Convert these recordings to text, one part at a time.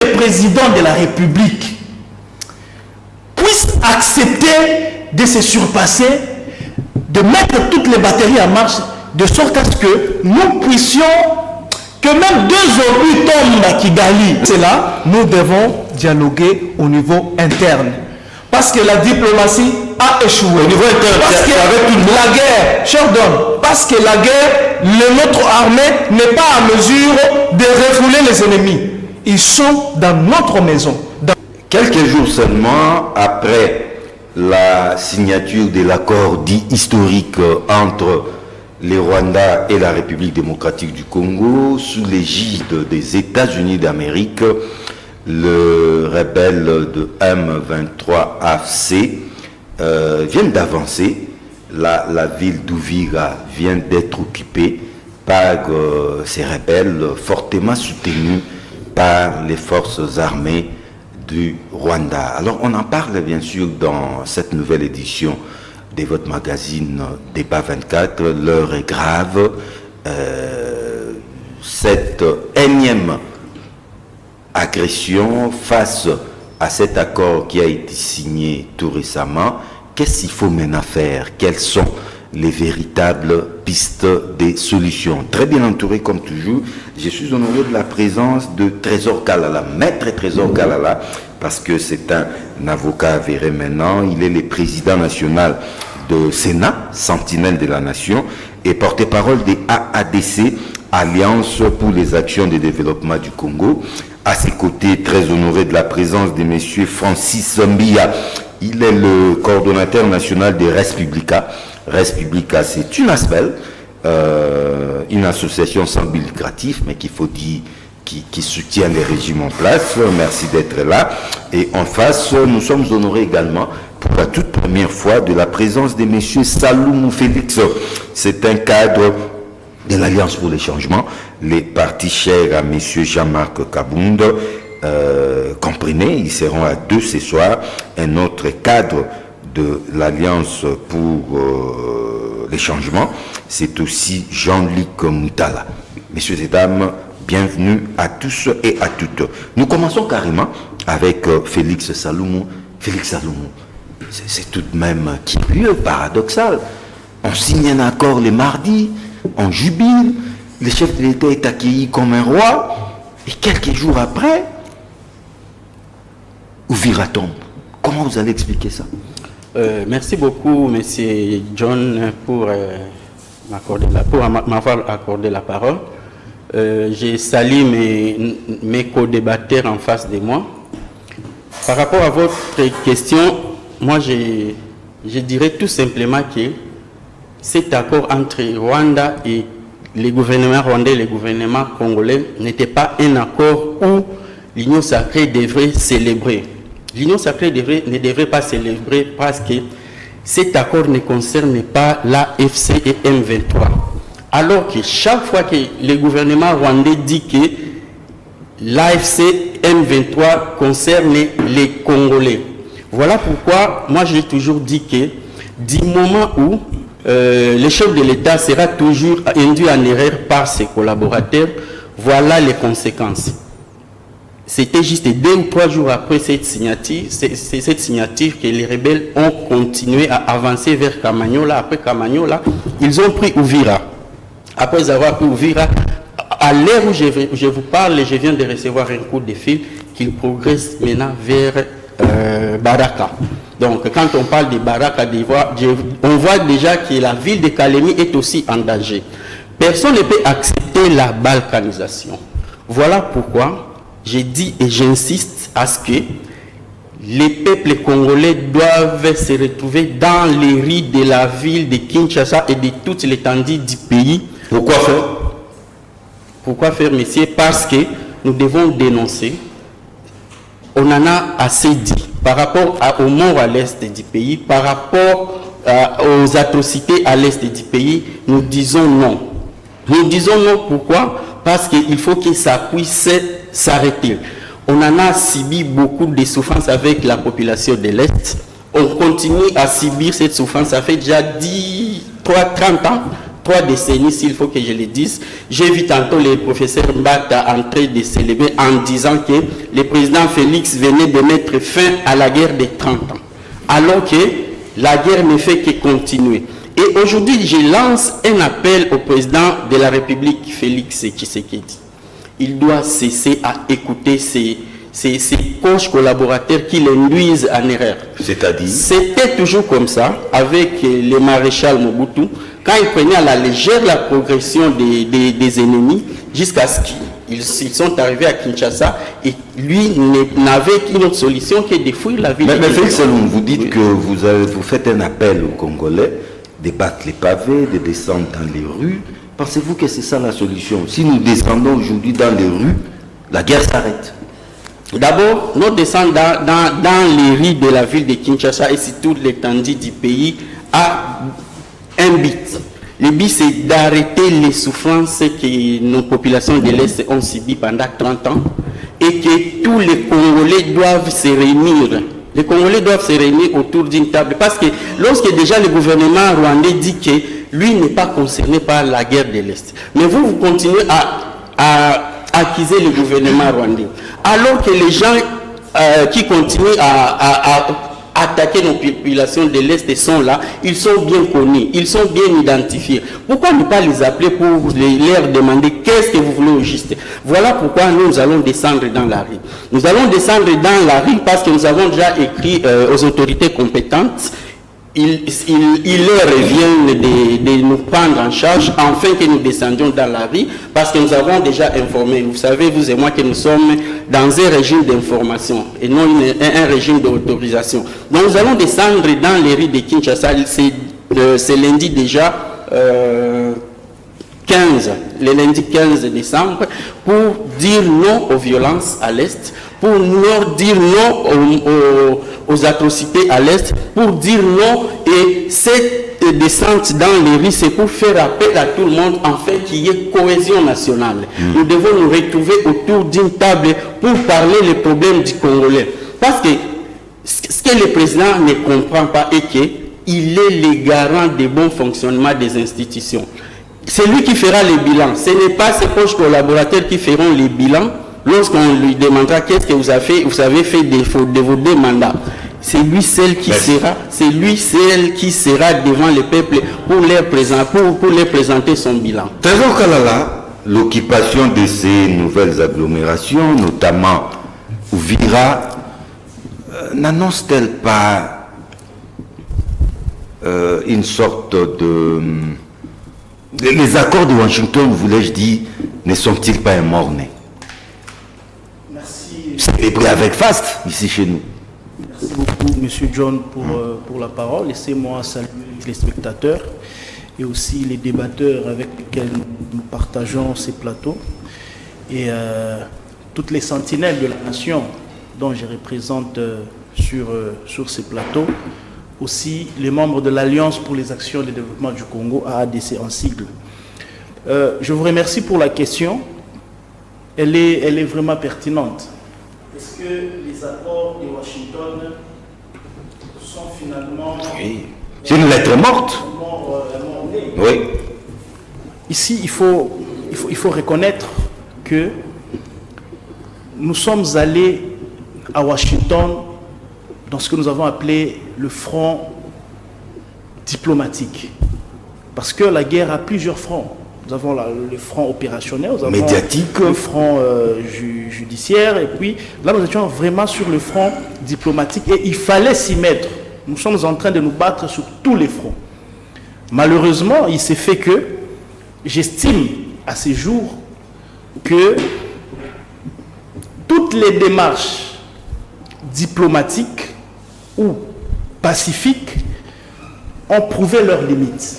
le président de la République puisse accepter de se surpasser, de mettre toutes les batteries en marche, de sorte à ce que nous puissions, que même 2 obus tombent à Kigali. C'est là, nous devons dialoguer au niveau interne. Parce que la diplomatie a échoué. Au niveau interne, parce que la guerre, Sheldon, parce que la guerre, notre armée n'est pas à mesure de refouler les ennemis. Ils sont dans notre maison. Quelques jours seulement après la signature de l'accord dit historique entre les Rwandais et la République démocratique du Congo, sous l'égide des États-Unis d'Amérique, le rebelle de M23 AFC vient d'avancer. La ville d'Uvira vient d'être occupée par ces rebelles fortement soutenus par les forces armées du Rwanda. Alors on en parle bien sûr dans cette nouvelle édition de votre magazine Débat 24. L'heure est grave. Cette énième agression face à cet accord qui a été signé tout récemment, qu'est-ce qu'il faut maintenant faire? Quelles sont les véritables pistes des solutions? Très bien entouré comme toujours, je suis honoré de la présence de Trésor Kalala, maître Trésor Kalala, parce que c'est un avocat avéré maintenant. Il est le président national de Sénat, Sentinelle de la Nation, et porte-parole des AADC, Alliance pour les actions de développement du Congo. À ses côtés, très honoré de la présence de M. Francis Mbia. Il est le coordonnateur national de Res Publica. Res Publica, c'est une ASBEL, une association sans but lucratif, mais qu'il faut dire qui soutient les régimes en place. Merci d'être là. Et en face, nous sommes honorés également pour la toute première fois de la présence de M. Saloumou Félix. C'est un cadre de l'Alliance pour les changements, les partis chers à M. Jean-Marc Kabound, comprenez, ils seront à 2 ce soir. Un autre cadre de l'Alliance pour les changements, c'est aussi Jean-Luc Moutala. Messieurs et dames, bienvenue à tous et à toutes. Nous commençons carrément avec Félix Saloumou. Félix Saloumou, c'est tout de même curieux, paradoxal. On signe un accord le mardi, on jubile, le chef de l'État est accueilli comme un roi, et quelques jours après, Uvira tombe. Comment vous allez expliquer ça? Merci beaucoup, monsieur John, pour m'avoir accordé la parole. Je salue mes co-débatteurs en face de moi. Par rapport à votre question, moi je dirais tout simplement que cet accord entre Rwanda et le gouvernement rwandais et le gouvernement congolais n'était pas un accord où l'Union sacrée devrait célébrer. L'Union sacrée ne devrait pas célébrer parce que cet accord ne concerne pas l'AFC et M23. Alors que chaque fois que le gouvernement rwandais dit que l'AFC M23 concerne les Congolais. Voilà pourquoi moi j'ai toujours dit que du moment où le chef de l'État sera toujours induit en erreur par ses collaborateurs, voilà les conséquences. C'était juste 2 ou 3 jours après cette signature que les rebelles ont continué à avancer vers Kamanyola. Après Kamanyola, ils ont pris Uvira. Après avoir pris Uvira, à l'heure où je vous parle, je viens de recevoir un coup de fil qu'ils progressent maintenant vers Baraka. Donc, quand on parle de Baraka, on voit déjà que la ville de Kalemi est aussi en danger. Personne ne peut accepter la balkanisation. Voilà pourquoi j'ai dit et j'insiste à ce que les peuples congolais doivent se retrouver dans les rues de la ville de Kinshasa et de toute l'étendue du pays. Pourquoi faire? Pourquoi faire, messieurs? Parce que nous devons dénoncer. On en a assez dit par rapport aux morts à l'est du pays, par rapport aux atrocités à l'est du pays. Nous disons non. Nous disons non, pourquoi? Parce qu'il faut que ça puisse s'arrêter. On en a subi beaucoup de souffrances avec la population de l'Est. On continue à subir cette souffrance. Ça fait déjà 30 3 décennies, s'il faut que je le dise. J'ai vu tantôt le professeur Mbata en train de s'élever en disant que le président Félix venait de mettre fin à la guerre des 30 ans, alors que la guerre ne fait que continuer. Et aujourd'hui, je lance un appel au président de la République, Félix Tshisekedi. Il doit cesser à écouter ses proches collaborateurs qui l'induisent en erreur. C'est-à-dire? C'était toujours comme ça avec le maréchal Mobutu, quand il prenait à la légère la progression des ennemis, jusqu'à ce qu'ils sont arrivés à Kinshasa, et lui n'avait qu'une autre solution que de fuir la ville. Mais Félix Salum, vous dites que vous faites un appel aux Congolais de battre les pavés, de descendre dans les rues. Pensez-vous que c'est ça la solution? Si nous descendons aujourd'hui dans les rues, la guerre s'arrête. D'abord, nous descendons dans les rues de la ville de Kinshasa et sur toute l'étendue du pays à un but. Le but, c'est d'arrêter les souffrances que nos populations de l'Est ont subies pendant 30 ans et que tous les Congolais doivent se réunir. Les Congolais doivent se réunir autour d'une table. Parce que lorsque déjà le gouvernement rwandais dit que lui n'est pas concerné par la guerre de l'Est, mais vous continuez à accuser le gouvernement rwandais, alors que les gens qui continuent à attaquer nos populations de l'Est sont là, ils sont bien connus, ils sont bien identifiés. Pourquoi ne pas les appeler pour leur demander qu'est-ce que vous voulez au juste? Voilà pourquoi nous allons descendre dans la rue. Nous allons descendre dans la rue parce que nous avons déjà écrit aux autorités compétentes. Il leur revient de nous prendre en charge afin que nous descendions dans la rue, parce que nous avons déjà informé, vous savez, vous et moi, que nous sommes dans un régime d'information et non un régime d'autorisation. Donc nous allons descendre dans les rues de Kinshasa, c'est lundi déjà 15, le lundi 15 décembre, pour dire non aux violences à l'Est, pour nous dire non aux atrocités à l'Est, pour dire non, et cette descente dans les rues, c'est pour faire appel à tout le monde, afin qu'il y ait cohésion nationale. Nous devons nous retrouver autour d'une table pour parler les problèmes du Congolais. Parce que ce que le président ne comprend pas est qu'il est le garant du bon fonctionnement des institutions. C'est lui qui fera les bilans. Ce n'est pas ses proches collaborateurs qui feront les bilans lorsqu'on lui demandera qu'est-ce que vous avez fait de vos 2 mandats. C'est lui seul qui sera devant le peuple pour leur présenter son bilan. Trésor Kalala, l'occupation de ces nouvelles agglomérations, notamment Uvira, n'annonce-t-elle pas une sorte de... Les accords de Washington, voulais-je dire, ne sont-ils pas un mort-né? Merci. C'est pris avec faste ici chez nous. Merci beaucoup, M. John, pour la parole. Laissez-moi saluer les spectateurs et aussi les débatteurs avec lesquels nous partageons ces plateaux et toutes les sentinelles de la nation dont je représente sur ces plateaux. Aussi les membres de l'Alliance pour les actions de développement du Congo, AADC en sigle. Je vous remercie pour la question. Elle est vraiment pertinente. Est-ce que les accords de Washington sont finalement... Oui. C'est une lettre morte. Oui. Ici, il faut reconnaître que nous sommes allés à Washington dans ce que nous avons appelé le front diplomatique. Parce que la guerre a plusieurs fronts. Nous avons le front opérationnel, nous avons médiatique, le front judiciaire, et puis là nous étions vraiment sur le front diplomatique et il fallait s'y mettre. Nous sommes en train de nous battre sur tous les fronts. Malheureusement, il s'est fait que j'estime à ces jours que toutes les démarches diplomatiques ou pacifiques ont prouvé leurs limites.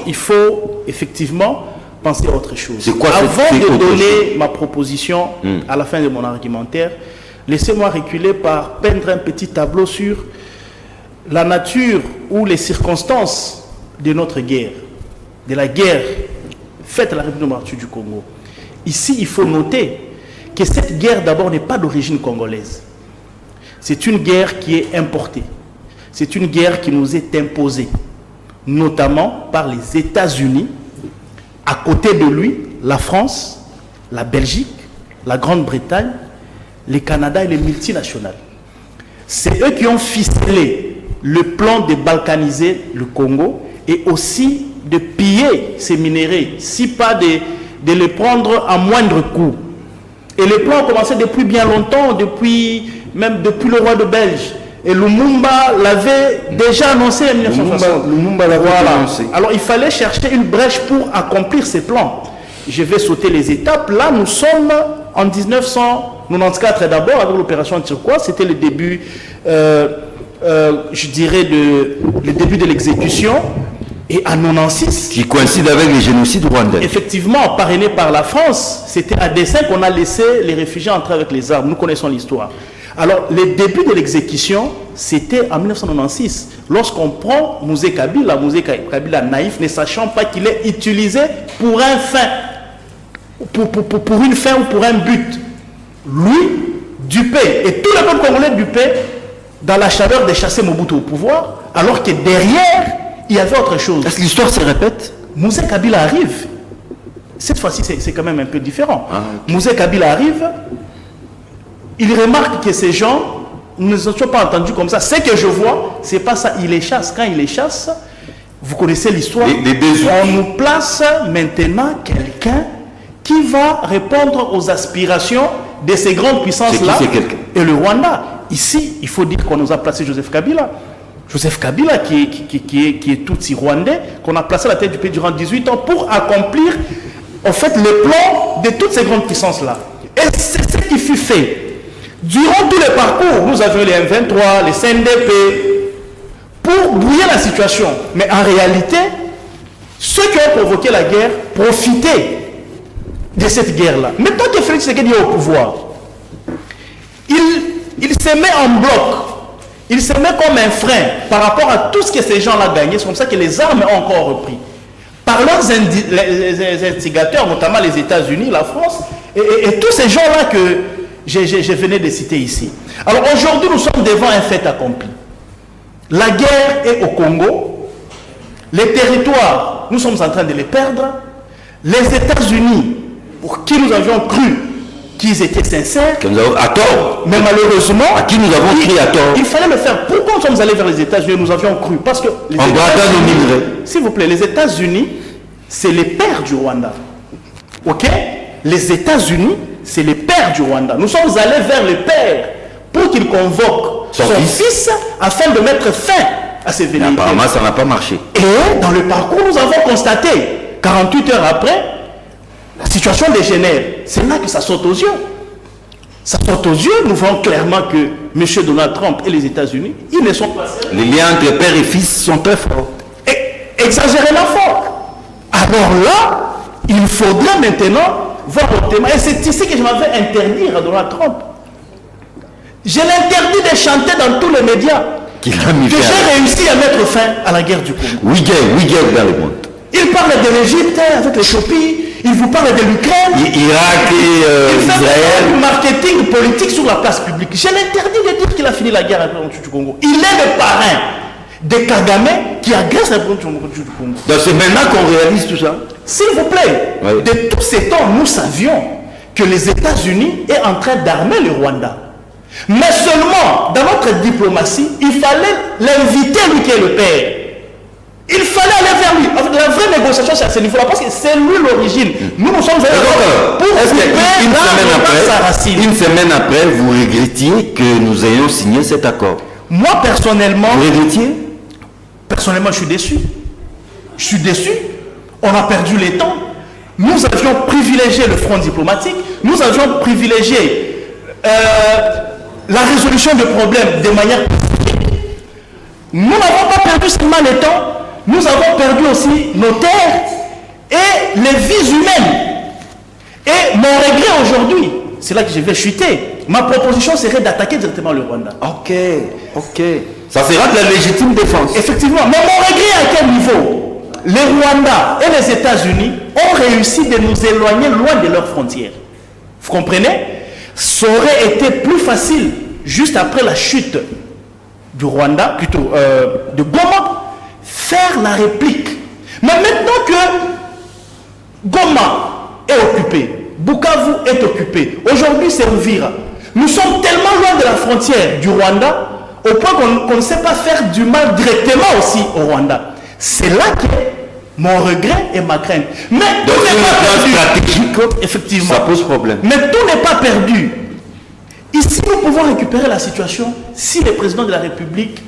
Il faut effectivement penser à autre chose. Avant de donner ma proposition à la fin de mon argumentaire, laissez-moi reculer par peindre un petit tableau sur la nature ou les circonstances de notre guerre, de la guerre faite à la République démocratique du Congo. Ici, il faut noter que cette guerre d'abord n'est pas d'origine congolaise. C'est une guerre qui est importée. C'est une guerre qui nous est imposée. notamment par les États-Unis. À côté de lui, la France, la Belgique, la Grande-Bretagne, le Canada et les multinationales. C'est eux qui ont ficelé le plan de balkaniser le Congo et aussi de piller ces minéraux, si pas de les prendre à moindre coût. Et le plan a commencé depuis bien longtemps, même depuis le roi de Belge. Et Lumumba l'avait déjà annoncé en 1960. Lumumba l'avait annoncé. Alors il fallait chercher une brèche pour accomplir ces plans. Je vais sauter les étapes. Là, nous sommes en 1994 d'abord avec l'opération turquoise. C'était le début, je dirais, le début de l'exécution. Et en 96... Qui coïncide avec les génocides rwandais. Effectivement, parrainé par la France, c'était à dessein qu'on a laissé les réfugiés entrer avec les armes. Nous connaissons l'histoire. Alors, le début de l'exécution, c'était en 1996. Lorsqu'on prend Mouzé Kabila naïf, ne sachant pas qu'il est utilisé pour un fin, pour une fin ou pour un but. Lui, dupé, et tout le peuple congolais dupé, dans la chaleur de chasser Mobutu au pouvoir, alors que derrière, il y avait autre chose. Est-ce que l'histoire se répète? Mouzé Kabila arrive. Cette fois-ci, c'est quand même un peu différent. Okay. Mouzé Kabila arrive. Il remarque que ces gens ne sont pas entendus comme ça. Ce que je vois, c'est pas ça. Il les chasse. Quand il les chasse, vous connaissez l'histoire. On nous place maintenant quelqu'un qui va répondre aux aspirations de ces grandes puissances-là. Et le Rwanda. Ici, il faut dire qu'on nous a placé Joseph Kabila. Joseph Kabila, qui est Tutsi rwandais, qu'on a placé à la tête du pays durant 18 ans pour accomplir, en fait, le plan de toutes ces grandes puissances-là. Et c'est ce qui fut fait. Durant tous les parcours, nous avions les M23, les CNDP, pour brouiller la situation. Mais en réalité, ceux qui ont provoqué la guerre profitaient de cette guerre-là. Mais tant que Félix Tshisekedi est au pouvoir, il se met en bloc. Il se met comme un frein par rapport à tout ce que ces gens-là gagnaient. C'est comme ça que les armes ont encore repris. Par leurs les instigateurs, notamment les États-Unis, la France, et tous ces gens-là que je venais de citer ici. Alors aujourd'hui, nous sommes devant un fait accompli. La guerre est au Congo. Les territoires, nous sommes en train de les perdre. Les États-Unis, pour qui nous avions cru qu'ils étaient sincères, à tort. Mais malheureusement, à qui nous avons cru à tort. Il fallait le faire. Pourquoi nous sommes allés vers les États-Unis? Nous avions cru. Parce que les États-Unis, s'il vous plaît, les États-Unis, c'est les pères du Rwanda. Ok? Les États-Unis, c'est les pères du Rwanda. Nous sommes allés vers le père pour qu'il convoque son fils afin de mettre fin à ces velléités. Apparemment, ça n'a pas marché. Et dans le parcours, nous avons constaté, 48 heures après, la situation dégénère. C'est là que ça saute aux yeux. Ça saute aux yeux. Nous voyons clairement que M. Donald Trump et les États-Unis, ils ne sont pas... Les liens entre père et fils sont très forts. Exagérément forts. Alors là, il faudrait maintenant voir le thème. Et c'est ici que je m'avais interdit à Donald Trump. Je l'interdis de chanter dans tous les médias que j'ai réussi à mettre fin à la guerre du Congo. Oui, dans le monde. Il parle de l'Égypte avec l'Éthiopie, il vous parle de l'Ukraine, Irak et il fait Israël. du marketing politique sur la place publique. Je l'interdis de dire qu'il a fini la guerre avec le du Congo. Il est le parrain de Kagame qui agresse la province du Congo. Donc c'est maintenant qu'on réalise tout ça. S'il vous plaît, oui. De tous ces temps, nous savions que les États-Unis est en train d'armer le Rwanda. Mais seulement, dans notre diplomatie, il fallait l'inviter, lui qui est le père. Il fallait aller vers lui. La vraie négociation, c'est à ce niveau-là, parce que c'est lui l'origine. Nous sommes allés pour une semaine après, vous regrettiez que nous ayons signé cet accord? Moi, personnellement... Vous regrettiez? Personnellement, je suis déçu. Je suis déçu. On a perdu les temps. Nous avions privilégié le front diplomatique. Nous avions privilégié la résolution de problèmes de manière... Nous n'avons pas perdu seulement les temps. Nous avons perdu aussi nos terres et les vies humaines. Et mon regret aujourd'hui, c'est là que je vais chuter. Ma proposition serait d'attaquer directement le Rwanda. Ok. Ça sera de la légitime défense. Effectivement. Mais mon regret à quel niveau? Les Rwandais et les États-Unis ont réussi de nous éloigner loin de leurs frontières. Vous comprenez? Ça aurait été plus facile, juste après la chute du Rwanda, plutôt de Goma, faire la réplique. Mais maintenant que Goma est occupé, Bukavu est occupé, aujourd'hui c'est Uvira, nous sommes tellement loin de la frontière du Rwanda au point qu'on ne sait pas faire du mal directement aussi au Rwanda. C'est là que mon regret et ma crainte. Mais donc, tout n'est pas perdu. stratégique, effectivement. Ça pose problème. Mais tout n'est pas perdu. Ici, nous pouvons récupérer la situation si le président de la République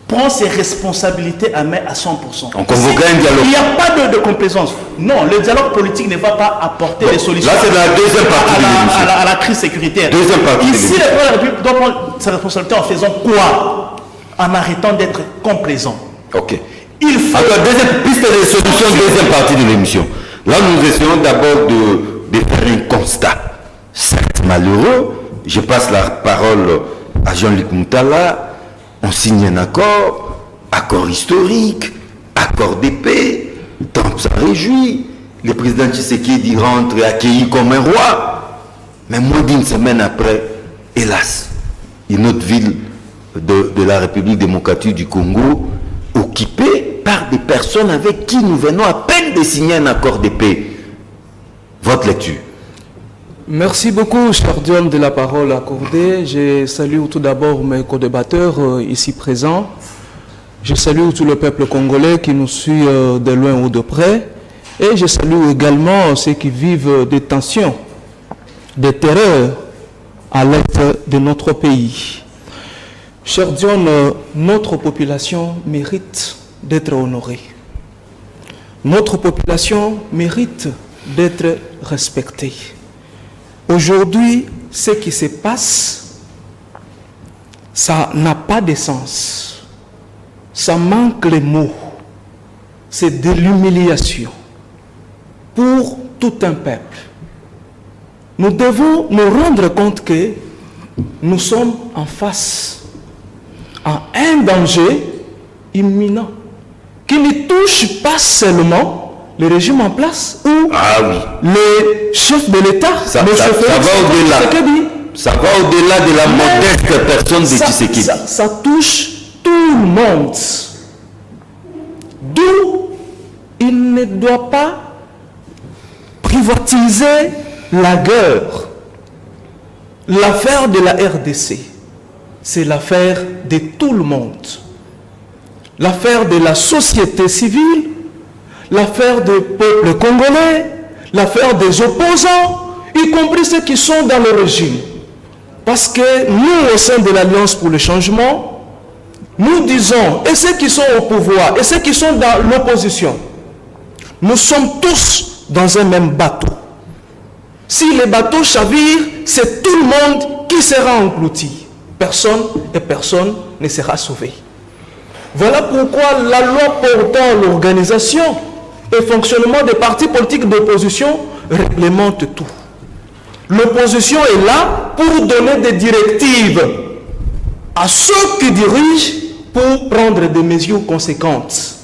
prend ses responsabilités à main à 100%. On convoque un dialogue. Il n'y a pas de complaisance. Non, le dialogue politique ne va pas apporter des solutions. Là, c'est la deuxième partie de l'émission. À la crise sécuritaire. Deuxième partie. Ici, le président de la République doit prendre ses responsabilités en faisant quoi? En arrêtant d'être complaisant. Ok. Il faut... Alors, deuxième piste de solution, deuxième partie de l'émission. Là, nous essayons d'abord de faire un constat. Certes malheureux, je passe la parole à Jean-Luc Moutala. On signe un accord historique, accord de paix, tant ça réjouit. Le président Tshisekedi rentre accueilli comme un roi. Mais moins d'une semaine après, hélas, une autre ville de la République démocratique du Congo, occupée par des personnes avec qui nous venons à peine de signer un accord de paix. Votre lecture. Merci beaucoup, cher Dion, de la parole accordée. Je salue tout d'abord mes co-débatteurs ici présents. Je salue tout le peuple congolais qui nous suit de loin ou de près. Et je salue également ceux qui vivent des tensions, des terreurs à l'est de notre pays. Cher Dion, notre population mérite d'être honorée. Notre population mérite d'être respectée. Aujourd'hui, ce qui se passe, ça n'a pas de sens. Ça manque les mots. C'est de l'humiliation pour tout un peuple. Nous devons nous rendre compte que nous sommes en face à un danger imminent qui ne touche pas seulement le régime en place ou les chefs de l'État. Ça va au-delà. Ça va au-delà de la modeste personne de Tshisekedi. Ça touche tout le monde. D'où il ne doit pas privatiser la guerre. L'affaire de la RDC, c'est l'affaire de tout le monde. L'affaire de la société civile, l'affaire du peuple congolais, l'affaire des opposants, y compris ceux qui sont dans le régime. Parce que nous, au sein de l'Alliance pour le changement, nous disons, et ceux qui sont au pouvoir, et ceux qui sont dans l'opposition, nous sommes tous dans un même bateau. Si le bateau chavire, c'est tout le monde qui sera englouti. Personne ne sera sauvé. Voilà pourquoi la loi portant l'organisation et fonctionnement des partis politiques d'opposition réglemente tout. L'opposition est là pour donner des directives à ceux qui dirigent pour prendre des mesures conséquentes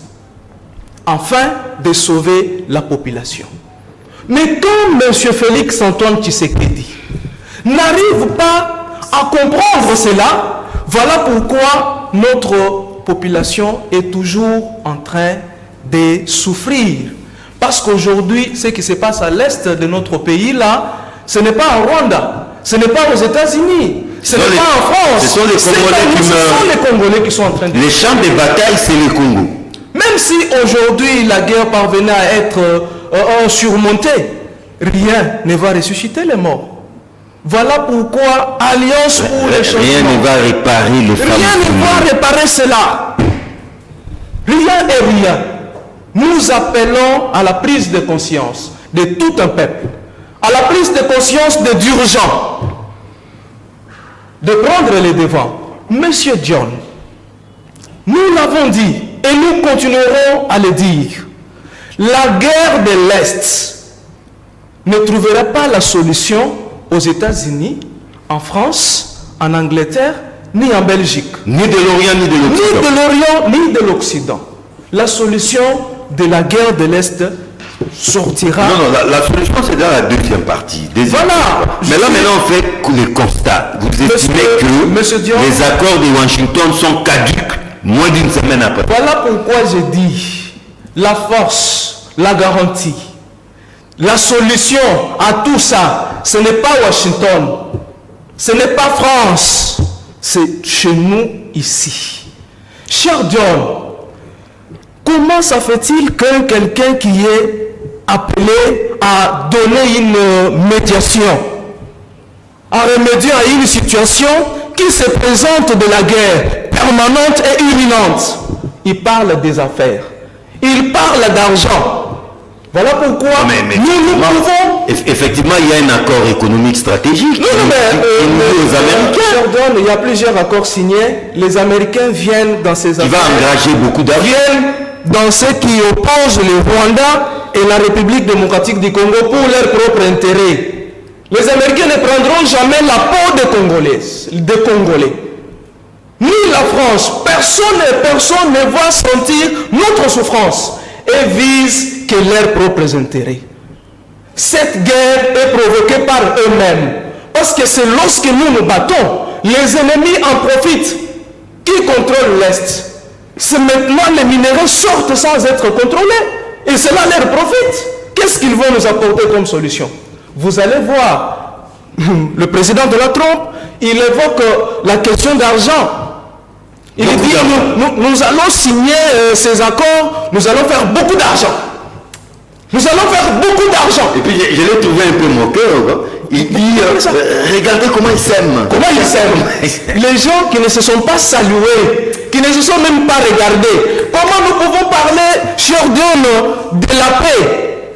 afin de sauver la population. Mais quand M. Félix Antoine Tshisekedi n'arrive pas à comprendre cela, voilà pourquoi notre population est toujours en train de souffrir. Parce qu'aujourd'hui, ce qui se passe à l'est de notre pays, là, ce n'est pas en Rwanda, ce n'est pas aux États-Unis, ce n'est pas en France. Ce sont les Congolais qui meurent. Ce sont les Congolais qui sont en train de... Les champs de bataille, c'est le Congo. Même si aujourd'hui la guerre parvenait à être surmontée, rien ne va ressusciter les morts. Voilà pourquoi Alliance pour le changement... Rien ne va réparer le fameux. Rien ne va réparer cela. Rien et rien. Nous appelons à la prise de conscience de tout un peuple, à la prise de conscience des dirigeants, de prendre les devants. Monsieur John, nous l'avons dit et nous continuerons à le dire. La guerre de l'Est ne trouvera pas la solution aux États-Unis, en France, en Angleterre, ni en Belgique. Ni de l'Orient, ni de l'Occident. Ni de l'Orient, ni de l'Occident. La solution de la guerre de l'Est sortira... Non, la solution c'est dans la deuxième partie. Voilà. Mais là maintenant on fait le constat. Vous estimez que Monsieur Dion, les accords de Washington sont caducs moins d'une semaine après. Voilà pourquoi je dis la force, la garantie, la solution à tout ça, ce n'est pas Washington, ce n'est pas France, c'est chez nous ici. Cher John, comment ça fait-il que quelqu'un qui est appelé à donner une médiation, à remédier à une situation qui se présente de la guerre permanente et imminente, il parle des affaires, il parle d'argent. Voilà pourquoi nous pouvons... Effectivement, il y a un accord économique stratégique. aux Américains. Pardon, il y a plusieurs accords signés. Les Américains viennent dans ces affaires. Il va engager beaucoup d'argent. Viennent dans ce qui oppose le Rwanda et la République démocratique du Congo pour leur propre intérêt. Les Américains ne prendront jamais la peau des Congolais. Ni la France. Personne ne va sentir notre souffrance et vise que leurs propres intérêts. Cette guerre est provoquée par eux-mêmes. Parce que c'est lorsque nous nous battons, les ennemis en profitent. Qui contrôle l'Est? C'est maintenant les minéraux sortent sans être contrôlés. Et cela leur profite. Qu'est-ce qu'ils vont nous apporter comme solution? Vous allez voir, le président de la Trump, il évoque la question d'argent. Il dit, nous allons signer ces accords, nous allons faire beaucoup d'argent. Nous allons faire beaucoup d'argent. Et puis je l'ai trouvé un peu moqueur. Il dit, regardez comment ils s'aiment. Comment ils s'aiment? Les gens qui ne se sont pas salués, qui ne se sont même pas regardés. Comment nous pouvons parler, cher Dieu, de la paix,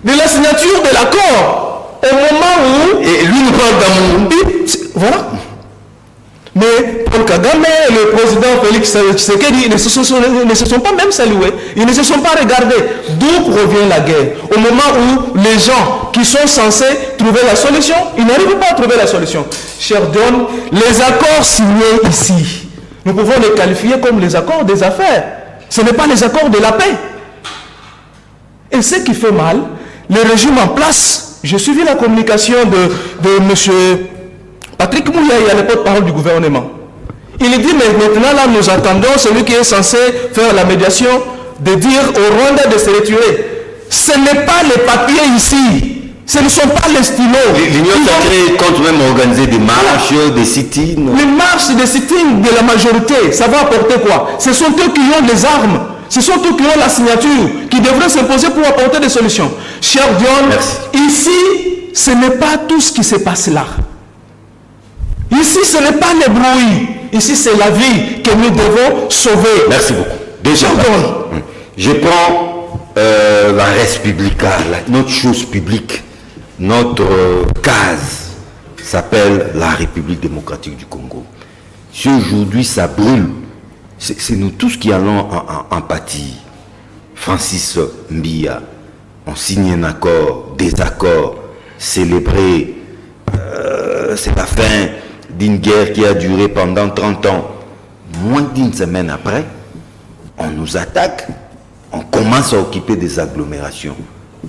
de la signature de l'accord, au moment où... Et lui nous parle d'amour. Voilà. Mais Paul Kagame, le président Félix Tshisekedi, ils ne se sont pas même salués, ils ne se sont pas regardés. D'où provient la guerre? Au moment où les gens qui sont censés trouver la solution, ils n'arrivent pas à trouver la solution. Cher Don, les accords signés ici, nous pouvons les qualifier comme les accords des affaires. Ce n'est pas les accords de la paix. Et ce qui fait mal, le régime en place, j'ai suivi la communication de M. Patrick Mouyaï, à l'époque, parole du gouvernement. Il dit, mais maintenant, là, nous attendons celui qui est censé faire la médiation de dire au Rwanda de se retirer. Ce n'est pas les papiers ici. Ce ne sont pas les stylos. L'Union sacrée compte même organiser des marches, des sit-ins. Les marches, des sit-ins de la majorité, ça va apporter quoi? Ce sont eux qui ont les armes. Ce sont eux qui ont la signature, qui devraient s'imposer pour apporter des solutions. Cher Dion, ici, ce n'est pas tout ce qui se passe là. Ici, ce n'est pas les bruits. Ici, c'est la vie que nous devons sauver. Merci beaucoup. Déjà, je prends la res publica, notre chose publique, notre case s'appelle la République démocratique du Congo. Si aujourd'hui ça brûle, c'est nous tous qui allons en pâtir. Francis Mbia, on signe un accord, des accords, célébrer, c'est la fin d'une guerre qui a duré pendant 30 ans. Moins d'une semaine après, on nous attaque, on commence à occuper des agglomérations.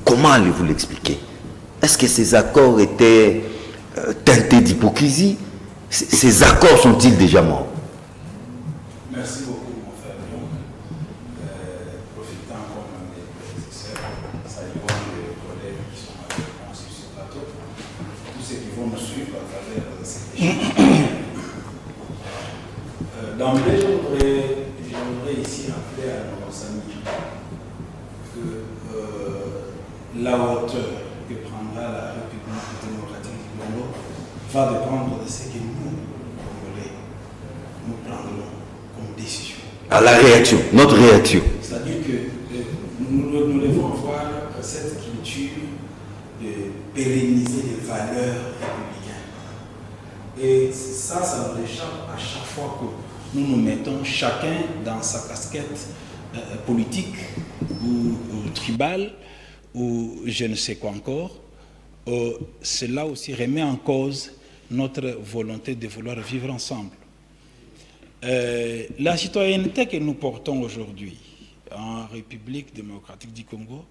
Comment allez-vous l'expliquer? Est-ce que ces accords étaient teintés d'hypocrisie? Ces accords sont-ils déjà morts? Merci beaucoup, mon frère Lyon. Profitant comme mes prédécesseurs, saluant les collègues qui sont avec moi sur ce plateau, tous ceux qui vont nous suivre à travers cette échange. D'emblée, j'aimerais ici rappeler à nos amis que la hauteur que prendra la République démocratique du Congo va dépendre de ce que nous, Congolais, nous prendrons comme décision. À la réaction, notre réaction. C'est-à-dire que nous devons avoir cette culture de pérenniser les valeurs républicaines. Et ça nous échappe à chaque fois que nous nous mettons chacun dans sa casquette politique ou tribale ou je ne sais quoi encore. Cela aussi remet en cause notre volonté de vouloir vivre ensemble. La citoyenneté que nous portons aujourd'hui en République démocratique du Congo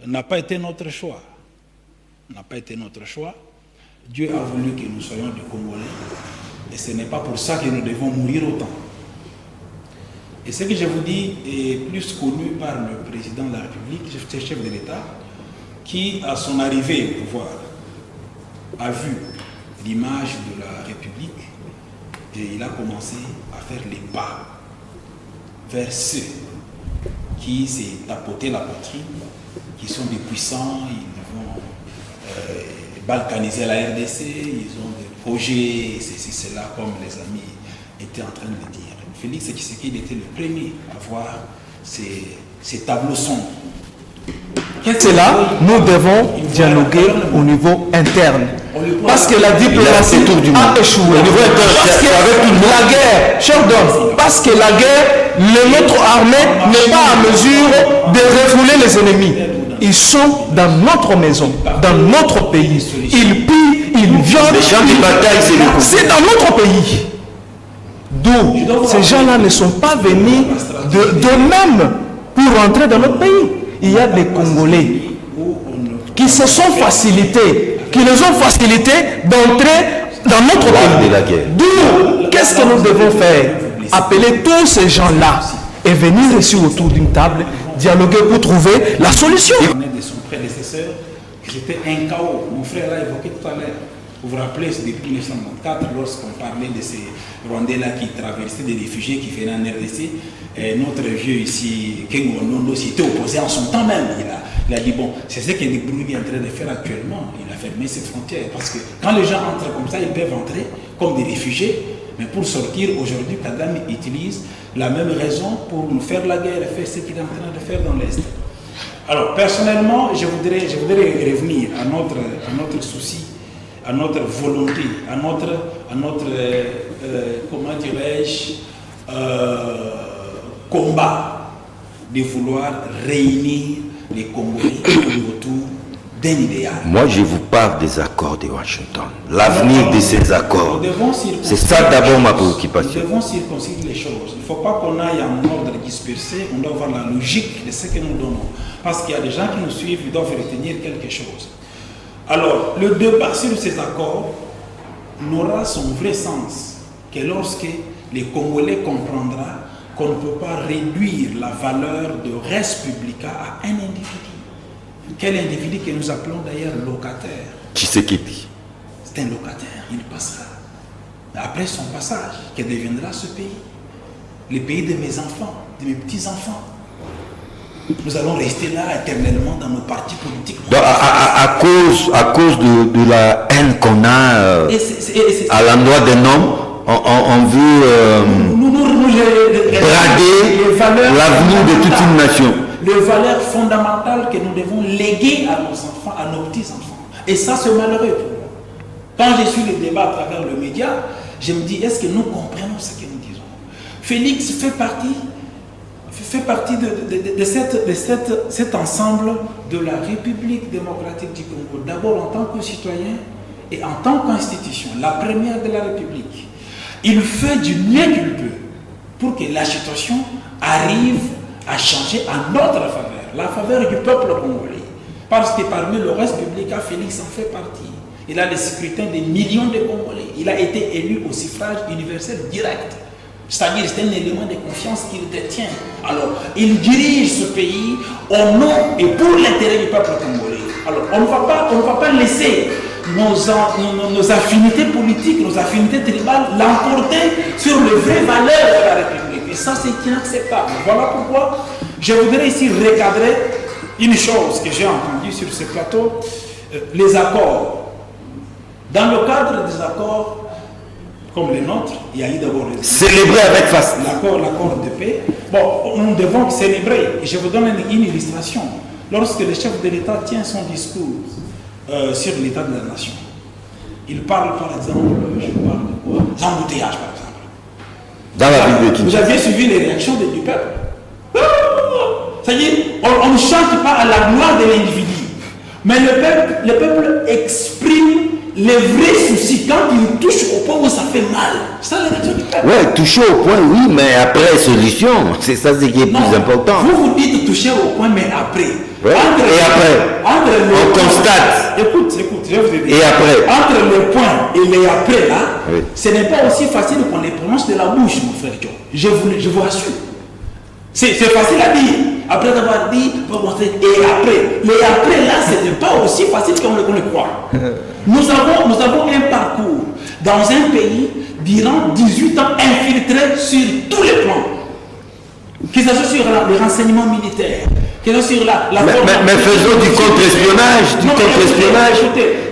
n'a pas été notre choix. N'a pas été notre choix. Dieu a voulu que nous soyons des Congolais et ce n'est pas pour ça que nous devons mourir autant. Et ce que je vous dis est plus connu par le président de la République, chef de l'État, qui, à son arrivée au pouvoir, a vu l'image de la République et il a commencé à faire les pas vers ceux qui s'est tapoté la poitrine, qui sont des puissants, ils vont balkaniser la RDC, ils ont des projets, ceci, cela, comme les amis étaient en train de le dire. Félix Tshisekedi était le premier à voir ces tableaux sombres. C'est là, nous devons dialoguer au niveau interne. Parce que la diplomatie a échoué. Parce que la guerre, parce que la guerre, notre armée n'est pas à mesure de refouler les ennemis. Ils sont dans notre maison, dans notre pays. Ils pillent, ils violent. Les champs de bataille, c'est dans notre pays. D'où ces gens-là ne sont pas venus d'eux-mêmes pour rentrer dans notre pays. Il y a des Congolais qui se sont facilités, qui nous ont facilité d'entrer dans notre pays. D'où, qu'est-ce que nous devons faire? Appeler tous ces gens-là et venir ici autour d'une table, dialoguer pour trouver la solution. De son prédécesseur, c'était un chaos. Mon frère l'a évoqué tout à l'heure. Vous vous rappelez, depuis 1994, lorsqu'on parlait de ces Rwandais-là qui traversaient des réfugiés qui venaient en RDC, notre vieux ici, Kengo Nondo, s'y était opposé en son temps même. Il a dit, bon, c'est ce que les Burundi est en train de faire actuellement. Il a fermé ses frontières. Parce que quand les gens entrent comme ça, ils peuvent entrer comme des réfugiés. Mais pour sortir, aujourd'hui, Kagame utilise la même raison pour nous faire la guerre et faire ce qu'il est en train de faire dans l'Est. Alors, personnellement, je voudrais revenir à notre souci, à notre volonté, à notre comment dirais-je, combat de vouloir réunir les Congolais autour d'un idéal. Moi, je vous parle des accords de Washington. L'avenir de ces accords. C'est ça d'abord ma préoccupation. Nous devons circoncire les choses. Il ne faut pas qu'on aille en ordre dispersé. On doit voir la logique de ce que nous donnons. Parce qu'il y a des gens qui nous suivent, ils doivent retenir quelque chose. Alors, le débat sur ces accords n'aura son vrai sens que lorsque les Congolais comprendront qu'on ne peut pas réduire la valeur de res publica à un individu. Quel individu que nous appelons d'ailleurs locataire? Tshisekedi. C'est un locataire, il passera. Après son passage, que deviendra ce pays? Le pays de mes enfants, de mes petits-enfants. Nous allons rester là éternellement dans nos partis politiques. Donc, à cause de la haine qu'on a à l'endroit d'un homme, on veut brader l'avenir de toute une nation. Les valeurs fondamentales que nous devons léguer à nos enfants, à nos petits-enfants. Et ça, c'est malheureux pour moi. Quand je suis le débat à travers le média, je me dis, est-ce que nous comprenons ce que nous disons? Félix fait partie de cet ensemble de la République démocratique du Congo. D'abord en tant que citoyen et en tant qu'institution, la première de la République. Il fait du mieux qu'il peut pour que la situation arrive à changer en notre faveur, la faveur du peuple congolais. Parce que parmi le reste public, Félix en fait partie. Il a le scrutin des millions de Congolais. Il a été élu au suffrage universel direct. C'est-à-dire c'est un élément de confiance qu'il détient. Alors, il dirige ce pays au nom et pour l'intérêt du peuple congolais. Alors, on ne va pas laisser nos affinités politiques, nos affinités tribales l'emporter sur les vraies valeurs de la République. Et ça, c'est inacceptable. Voilà pourquoi je voudrais ici recadrer une chose que j'ai entendue sur ce plateau, les accords. Dans le cadre des accords comme les nôtres, il y a eu d'abord célébrer avec face l'accord de paix. Bon, nous devons célébrer. Et je vous donne une illustration. Lorsque le chef de l'État tient son discours sur l'état de la nation, il parle par exemple, je parle de quoi? L'embouteillage par exemple. Dans la ville de Kinshasa. Vous aviez suivi les réactions du peuple. C'est-à-dire, on ne chante pas à la gloire de l'individu. Mais le peuple exprime les vrais soucis quand il touche au point où ça fait mal. C'est ça la réaction du peuple. Oui, toucher au point, oui, mais après solution. C'est ça ce qui est plus important. Vous dites toucher au point, mais après. Ouais. Et après, on constate. Écoute, je vais vous dire. Et après. Entre le point et les après, là, oui. Ce n'est pas aussi facile qu'on les prononce de la bouche, mon frère John. Je vous rassure. C'est facile à dire. Après avoir dit, on va montrer et après. Mais après, là, ce n'est pas aussi facile qu'on le croit. Nous avons un parcours dans un pays durant 18 ans infiltré sur tous les plans. Que ce soit sur les renseignements militaires, que ce soit sur la mais faisons du contre-espionnage,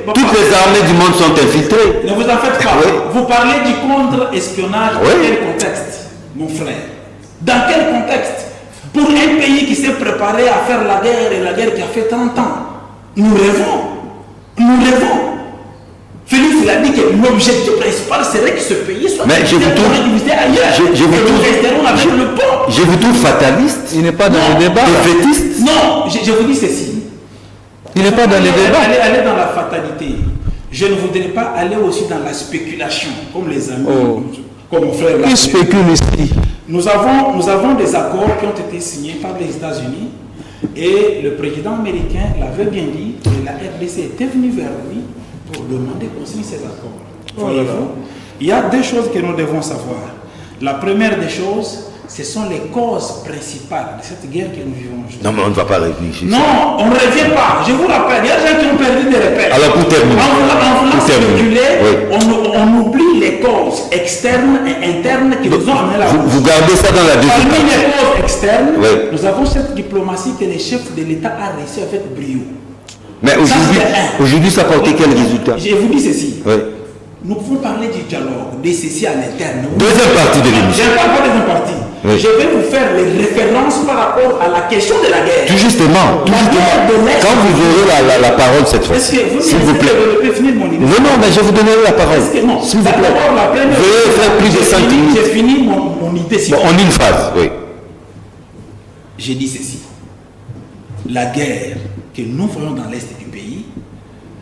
Toutes les armées du monde sont infiltrées. Ne vous en faites pas. Oui. Vous parlez du contre-espionnage dans quel contexte, mon frère? Dans quel contexte? Pour un pays qui s'est préparé à faire la guerre et la guerre qui a fait 30 ans. Nous rêvons. Nous rêvons. Félix il a dit que l'objectif principal serait que ce pays soit divisé ailleurs. Je vous trouve fataliste. Il n'est pas dans le débat. Défaitiste. Non, je vous dis ceci. Il n'est pas dans les débats. Aller dans la fatalité. Je ne voudrais pas aller aussi dans la spéculation, comme les amis, comme mon frère. Qui spécule ici? Nous avons des accords qui ont été signés par les États-Unis et le président américain l'avait bien dit et la RDC était venue vers lui pour demander qu'on signe ces accords. Voyez-vous, il y a deux choses que nous devons savoir. La première des choses, ce sont les causes principales de cette guerre que nous vivons aujourd'hui. Non, mais on ne va pas revenir sur ça. Non, on ne revient pas. Je vous rappelle, il y a des gens qui ont perdu des repères. Alors pour terminer. En voulant spéculer, on oublie les causes externes et internes qui nous ont amené là. Vous gardez ça dans la deuxième Parmi partie. les causes externes, Oui. nous avons cette diplomatie que le chef de l'État a réussi à faire brio. Mais aujourd'hui, ça portait quel résultat? Je vous dis ceci. Oui. Nous pouvons parler du dialogue, de ceci à l'interne. Deuxième partie de l'émission. Je n'ai pas encore deuxième partie. Oui. Je vais vous faire les références par rapport à la question de la guerre. Tout justement. Quand vous aurez la parole cette fois-ci, s'il vous plaît. Je vais finir mon idée. Non, mais je vous donnerai la parole. Non, S'il vous plaît. d'abord, la première- Veuillez faire plus de 5 minutes. J'ai fini mon idée. Bon, en une phrase, oui. J'ai dit ceci. La guerre que nous voyons dans l'est du pays,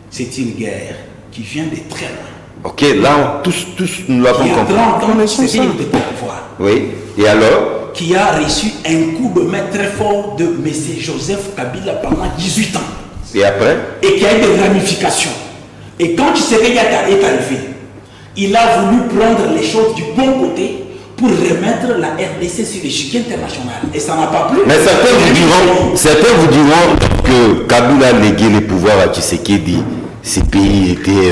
c'est une guerre qui vient de très loin. Ok, là, tous nous l'avons Qui a compris. 30 ans, c'est une de pouvoir. Oui. Et alors? Qui a reçu un coup de main très fort de M. Joseph Kabila pendant 18 ans. Et après? Et qui a eu des ramifications. Et quand Tshisekedi est arrivé, il a voulu prendre les choses du bon côté pour remettre la RDC sur l'échiquier international. Et ça n'a pas plu. Mais certains vous diront que Kabila a légué les pouvoirs à Tshisekedi. Ces pays étaient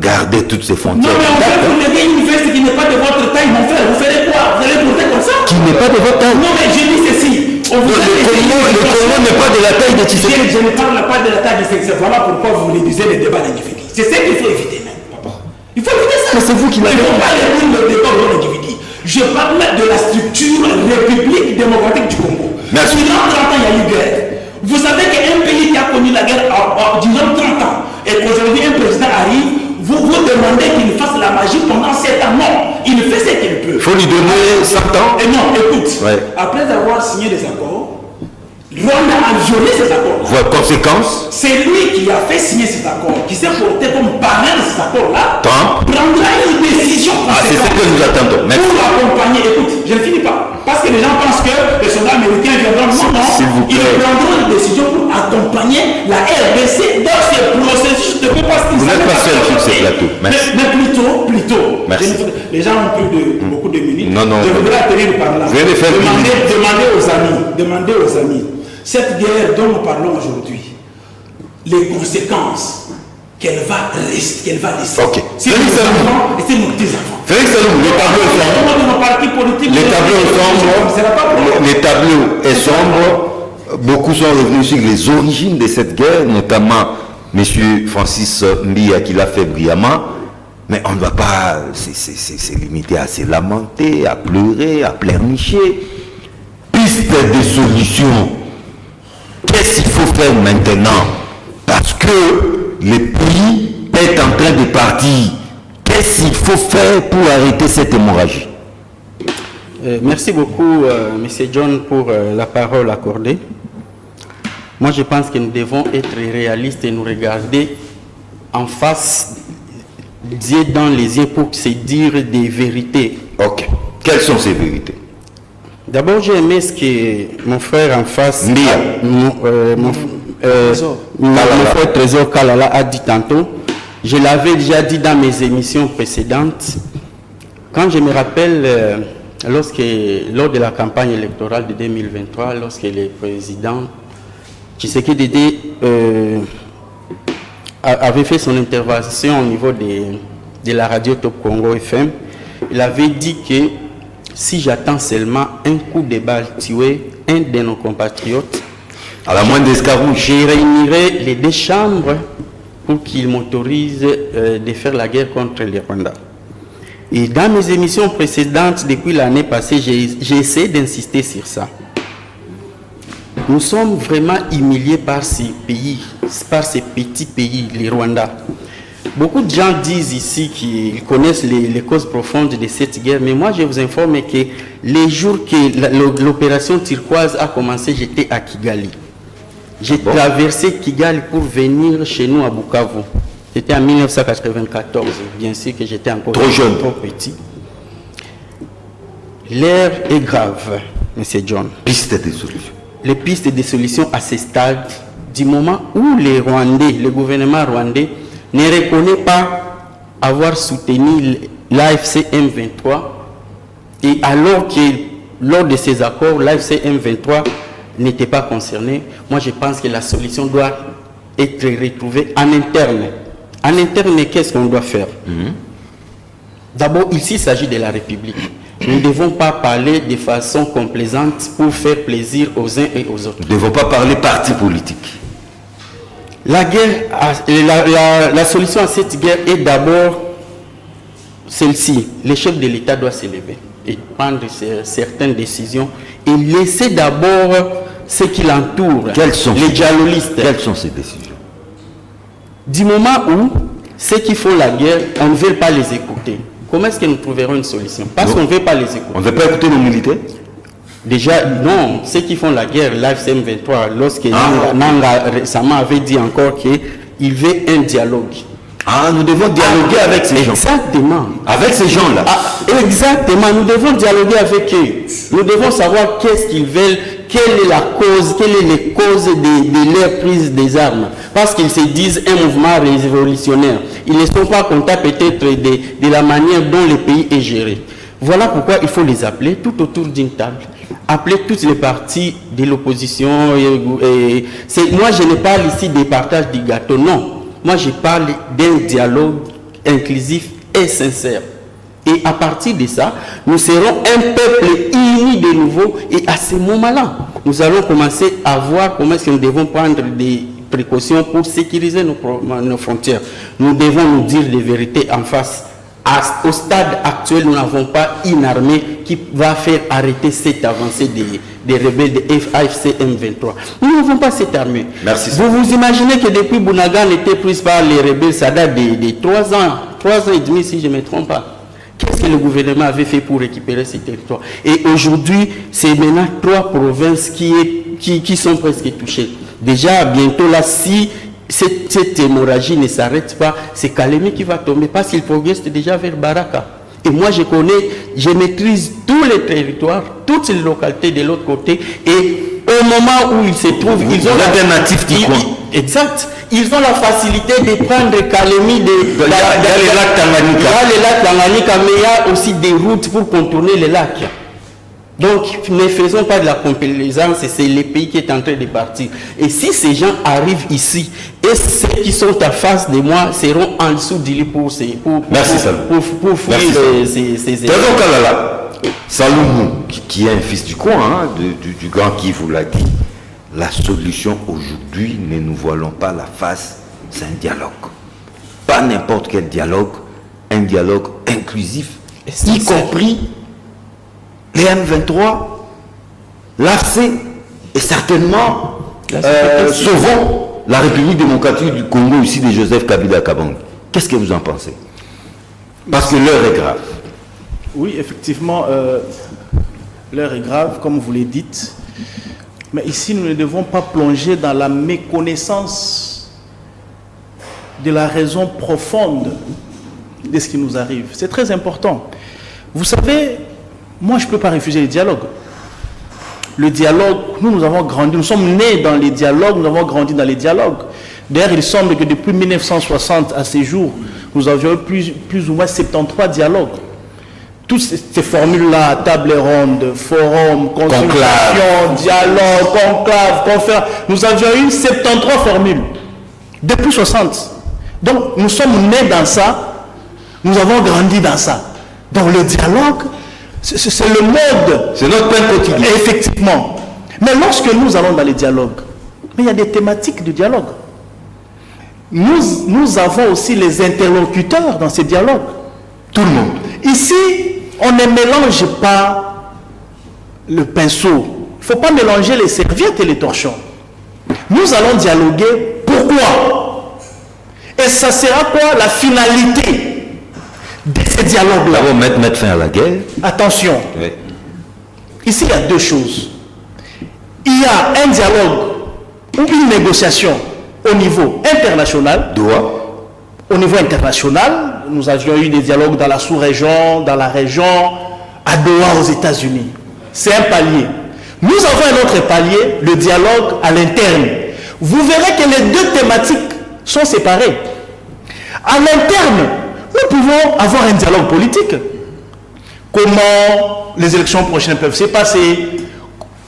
gardaient toutes ses Non, frontières. mais en fait, vous léguez une veste qui n'est pas de votre taille, mon frère. Vous ferez quoi? Vous allez porter comme ça? Qui n'est pas de votre taille. Non, mais je dis ceci. On vous a Le Congo n'est pas de la taille de Tshisekedi. Je ne parle pas de la taille de Tshisekedi. Voilà pourquoi vous réduisez les débats d'individus. C'est ce qu'il faut éviter, même, papa. Il faut éviter ça. Mais c'est vous qui l'avez dit. Il ne faut pas réduire le débat de l'individu. Je parle de la structure république démocratique du Congo. Merci. Durant 30 ans, il y a eu guerre. Vous savez qu'un pays qui a connu la guerre durant 30 ans et qu'aujourd'hui un président arrive, vous demandez qu'il fasse la magie pendant 7 ans. Non, il fait ce qu'il peut. Il faut lui donner 100 ans. Et non, écoute, Ouais. après avoir signé des accords, Rwanda a violé ces accords. Votre conséquence? C'est lui qui a fait signer ces accords, qui s'est porté comme parrain de ces accords-là, Trump. prendra une décision Ah, c'est ce que nous attendons. Merci. pour l'accompagner. Écoute, je ne finis pas. Parce que les gens pensent que les soldats américains viendront. Non, S'il vous ils plaît. prendront une décision pour accompagner la RDC dans ce processus de parce qu'ils Vous n'êtes savent pas seul sur ce plateau. Merci. Mais plutôt. Merci. Les gens ont beaucoup de minutes. Non, non. Je voudrais atterrir par là. Vous allez faire Demandez aux amis. Cette guerre dont nous parlons aujourd'hui, les conséquences qu'elle va laisser. Ok. C'est nos enfants et c'est nos petits-enfants. Félix Salou, les tableaux sont Les tableaux est sombre. Beaucoup sont revenus sur les origines de cette guerre, notamment M. Francis Mbia qui l'a fait brillamment. Mais on ne va pas se limiter à se lamenter, à pleurer, à pleurnicher. Piste de solutions. Qu'est-ce qu'il faut faire maintenant? Parce que le pays est en train de partir. Qu'est-ce qu'il faut faire pour arrêter cette hémorragie? Merci beaucoup, M. John, pour la parole accordée. Moi, je pense que nous devons être réalistes et nous regarder en face, yeux dans les yeux pour se dire des vérités. Ok. Quelles sont ces vérités? D'abord, j'ai aimé ce que mon frère en face, mon frère Trésor Kalala a dit tantôt. Je l'avais déjà dit dans mes émissions précédentes. Quand je me rappelle lors de la campagne électorale de 2023, lorsque le président Tshisekedi avait fait son intervention au niveau de la radio Top Congo FM, il avait dit que si j'attends seulement un coup de balle tuer un de nos compatriotes, à la moindre escarmouche, je réunirai les deux chambres pour qu'ils m'autorisent de faire la guerre contre les Rwandais. Et dans mes émissions précédentes, depuis l'année passée, j'ai essayé d'insister sur ça. Nous sommes vraiment humiliés par ces pays, par ces petits pays, les Rwandais. Beaucoup de gens disent ici qu'ils connaissent les causes profondes de cette guerre, mais moi je vous informe que les jours que l'opération turquoise a commencé, j'étais à Kigali. J'ai traversé Kigali pour venir chez nous à Bukavu. C'était en 1994, bien sûr que j'étais encore trop jeune, trop petit. L'air est grave, M. John. Piste de solution. Les pistes de solution à ce stade, du moment où les Rwandais, le gouvernement rwandais, ne reconnaît pas avoir soutenu l'AFC M23, et alors que lors de ces accords, l'AFC M23 n'était pas concerné, moi je pense que la solution doit être retrouvée en interne. En interne, qu'est-ce qu'on doit faire? D'abord, ici, il s'agit de la République. Nous ne devons pas parler de façon complaisante pour faire plaisir aux uns et aux autres. Nous ne devons pas parler parti politique. La guerre, la solution à cette guerre est d'abord celle-ci. Le chef de l'État doit se lever et prendre certaines décisions et laisser d'abord ceux qui l'entourent, les dialoguistes. Quelles sont ces décisions? Du moment où ceux qui font la guerre, on ne veut pas les écouter. Comment est-ce que nous trouverons une solution? Parce qu'on ne veut pas les écouter. On ne veut pas écouter nos militaires? Déjà, non. Ceux qui font la guerre, l'AFCM 23, lorsque Nanga récemment avait dit encore qu'il veut un dialogue. Ah, nous devons dialoguer avec ces gens. Exactement. Avec ces gens-là. Exactement. Nous devons dialoguer avec eux. Nous devons savoir qu'est-ce qu'ils veulent, quelle est la cause, quelles sont les causes de leur prise des armes. Parce qu'ils se disent un mouvement révolutionnaire. Ils ne sont pas contents peut-être de la manière dont le pays est géré. Voilà pourquoi il faut les appeler tout autour d'une table. Appeler toutes les parties de l'opposition. Moi, je ne parle ici des partages du gâteau, non. Moi, je parle d'un dialogue inclusif et sincère. Et à partir de ça, nous serons un peuple uni de nouveau. Et à ce moment-là, nous allons commencer à voir comment est-ce que nous devons prendre des précautions pour sécuriser nos frontières. Nous devons nous dire les vérités en face. Au stade actuel, nous n'avons pas une armée qui va faire arrêter cette avancée des rebelles de AFC M23. Nous n'avons pas cette armée. Merci. Vous imaginez que depuis Bounagan était prise par les rebelles, ça date de 3 ans et demi si je ne me trompe pas. Qu'est-ce que le gouvernement avait fait pour récupérer ces territoires? Et aujourd'hui, c'est maintenant 3 provinces qui sont presque touchées. Déjà, bientôt là, si cette hémorragie ne s'arrête pas, c'est Kalemi qui va tomber parce qu'il progresse déjà vers Baraka. Et moi, je maîtrise tous les territoires, toutes les localités de l'autre côté. Et au moment où ils se trouvent, ils ont l'alternative du coin. Exact. Ils ont la facilité de prendre Kalemi. Il y a les lacs Tanganyika. Il y a les lacs Tanganyika, mais il y a aussi des routes pour contourner les lacs. Donc, ne faisons pas de la complaisance, c'est le pays qui est en train de partir. Et si ces gens arrivent ici, et ceux qui sont en face de moi seront en dessous du lit pour fuir ces Kalala, Saloumou, qui est un fils du coin, du grand qui vous l'a dit, la solution aujourd'hui, ne nous voilons pas la face, c'est un dialogue. Pas n'importe quel dialogue, un dialogue inclusif, y compris les M23, l'AFC et certainement sauvons la République démocratique du Congo ici de Joseph Kabila Kabange. Qu'est-ce que vous en pensez? Parce que l'heure est grave. Oui, effectivement, l'heure est grave, comme vous le dites. Mais ici, nous ne devons pas plonger dans la méconnaissance de la raison profonde de ce qui nous arrive. C'est très important. Vous savez, moi, je ne peux pas refuser le dialogue. Le dialogue, nous avons grandi, nous sommes nés dans les dialogues, nous avons grandi dans les dialogues. D'ailleurs, il semble que depuis 1960 à ces jours, nous avions plus ou moins 73 dialogues. toutes ces formules-là, table ronde, forum, consultation, dialogue, conclave, conférence, nous avions eu 73 formules, depuis 60. Donc nous sommes nés dans ça, nous avons grandi dans ça. Donc le dialogue, c'est le mode. C'est notre pain quotidien. Effectivement. Mais lorsque nous allons dans les dialogues, il y a des thématiques de dialogue. Nous avons aussi les interlocuteurs dans ces dialogues. Tout le monde. Ici, on ne mélange pas le pinceau. Il ne faut pas mélanger les serviettes et les torchons. Nous allons dialoguer. Pourquoi? Et ça sera quoi la finalité de ces dialogues-là? Nous allons mettre fin à la guerre. Attention. Oui. Ici, il y a deux choses. Il y a un dialogue ou une négociation au niveau international. Doha. Au niveau international, nous avions eu des dialogues dans la sous-région, dans la région, à Doha, aux États-Unis. C'est un palier. Nous avons un autre palier, le dialogue à l'interne. Vous verrez que les deux thématiques sont séparées. À l'interne, nous pouvons avoir un dialogue politique. Comment les élections prochaines peuvent se passer?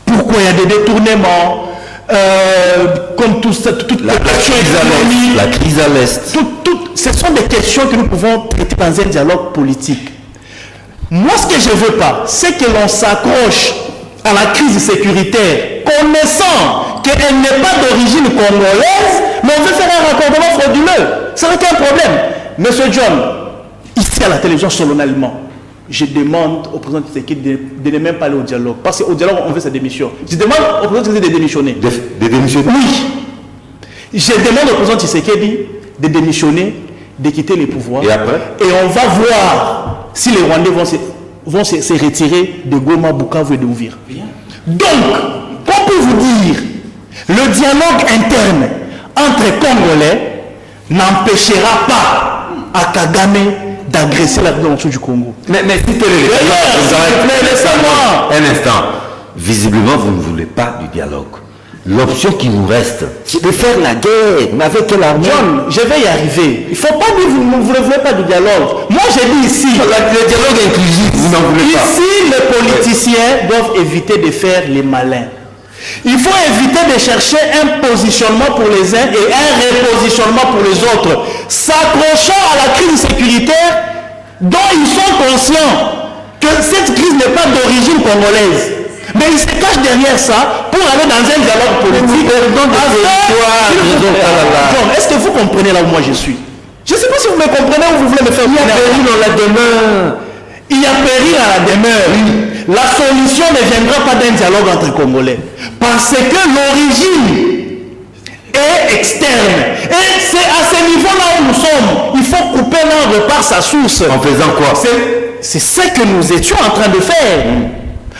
Pourquoi il y a des détournements? Comme toute la question économique. La crise à l'Est. Ce sont des questions que nous pouvons traiter dans un dialogue politique. Moi, ce que je ne veux pas, c'est que l'on s'accroche à la crise sécuritaire, connaissant qu'elle n'est pas d'origine congolaise, mais on veut faire un raccordement frauduleux. Ça n'a qu'un problème. Monsieur John, ici à la télévision solennellement, je demande au président Tshisekedi de ne même pas aller au dialogue. Parce qu'au dialogue, on veut sa démission. Je demande au président Tshisekedi de démissionner. De démissionner? Oui. Je demande au président Tshisekedi de démissionner, de quitter les pouvoirs. Et après? Et on va voir si les Rwandais vont se retirer de Goma, Bukavu et de Uvira. Donc, comme pour vous dire, le dialogue interne entre Congolais n'empêchera pas à Kagame d'agresser la population du Congo. Mais si un instant. Visiblement, vous ne voulez pas du dialogue. L'option qui nous reste, c'est de faire la guerre. Mais avec quelle armée? John, je vais y arriver. Il ne faut pas dire que vous ne voulez pas du dialogue. Moi, j'ai dit ici. Le dialogue inclusif, vous n'en voulez pas. Ici, les politiciens doivent éviter de faire les malins. Il faut éviter de chercher un positionnement pour les uns et un repositionnement pour les autres. S'accrochant à la crise sécuritaire dont ils sont conscients que cette crise n'est pas d'origine congolaise. Mais ils se cachent derrière ça pour aller dans un dialogue politique. Est-ce que vous comprenez là où moi je suis? Je ne sais pas si vous me comprenez ou vous voulez me faire péril à la demeure. Il y a péril à la demeure. La solution ne viendra pas d'un dialogue entre Congolais. Parce que l'origine est externe. Et c'est à ce niveau-là où nous sommes. Il faut couper l'arbre par sa source. En faisant quoi? C'est ce que nous étions en train de faire.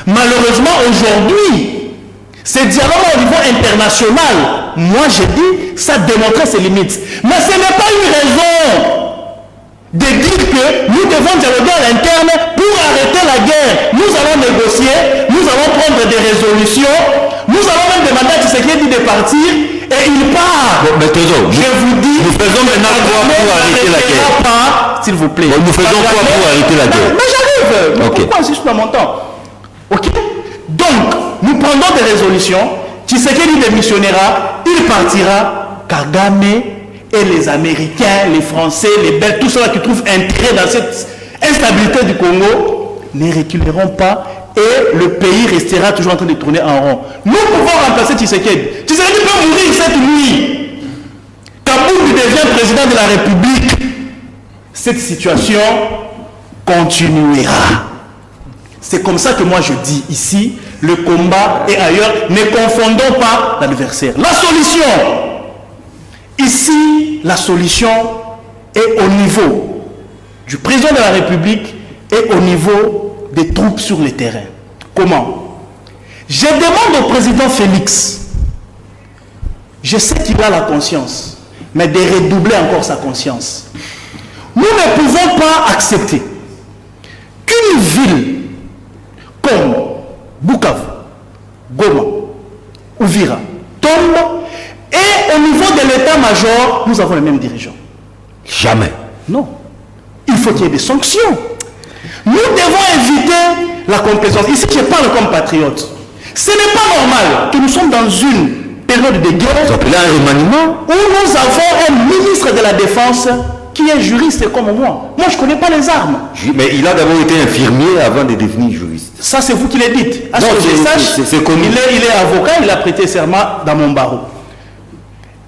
Malheureusement, aujourd'hui, ces dialogues au niveau international, moi j'ai dit, ça démontrait ses limites. Mais ce n'est pas une raison de dire que nous devons dialoguer à l'interne pour arrêter la guerre. Nous allons négocier, nous allons prendre des résolutions, nous allons même demander à Tshisekedi de partir et il part. Bon, mais Tozo, je vous dis, nous faisons maintenant quoi pour arrêter la guerre? S'il vous plaît. Bon, nous faisons quoi pour arrêter la guerre? Mais j'arrive. Okay. Pourquoi insiste dans mon temps? Ok. Donc, nous prendrons des résolutions. Tshisekedi démissionnera, il partira. Kagame et les Américains, les Français, les Belges, tous ceux qui trouvent intérêt dans cette instabilité du Congo, ne reculeront pas et le pays restera toujours en train de tourner en rond. Nous pouvons remplacer Tshisekedi. Tshisekedi peut mourir cette nuit. Kaboul devient président de la République. Cette situation continuera. C'est comme ça que moi je dis ici, le combat et ailleurs, ne confondons pas l'adversaire. La solution, ici, la solution est au niveau du président de la République et au niveau des troupes sur le terrain. Comment? Je demande au président Félix, je sais qu'il a la conscience, mais de redoubler encore sa conscience. Nous ne pouvons pas accepter qu'une ville comme Bukavu, Goma, Uvira tombe et au niveau de l'état-major, nous avons les mêmes dirigeants. Jamais. Non. Il faut qu'il y ait des sanctions. Nous devons éviter la complaisance. Ici, je parle comme patriote. Ce n'est pas normal que nous sommes dans une période de guerre Ça s'appelle un remaniement. où nous avons un ministre de la Défense qui est juriste comme moi. Moi, je ne connais pas les armes. Mais il a d'abord été infirmier avant de devenir juriste. Ça, c'est vous qui le dites. À ce Non, que je sache, c'est connu. il est avocat, il a prêté serment dans mon barreau.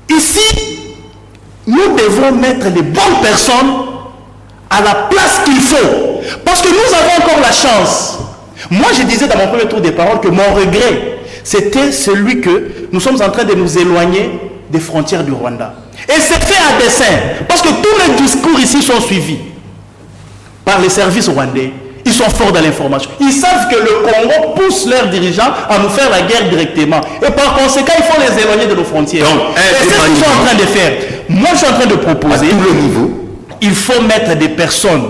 Ici, nous devons mettre les bonnes personnes à la place qu'il faut. Parce que nous avons encore la chance. Moi, je disais dans mon premier tour des paroles que mon regret, c'était celui que nous sommes en train de nous éloigner des frontières du Rwanda. Et c'est fait à dessein. Parce que tous les discours ici sont suivis par les services rwandais. Ils sont forts dans l'information. Ils savent que le Congo pousse leurs dirigeants à nous faire la guerre directement. Et par conséquent, il faut les éloigner de nos frontières. Donc, et c'est ce qu'ils sont en train de faire. Moi, je suis en train de proposer. À tout le niveau. Il faut mettre des personnes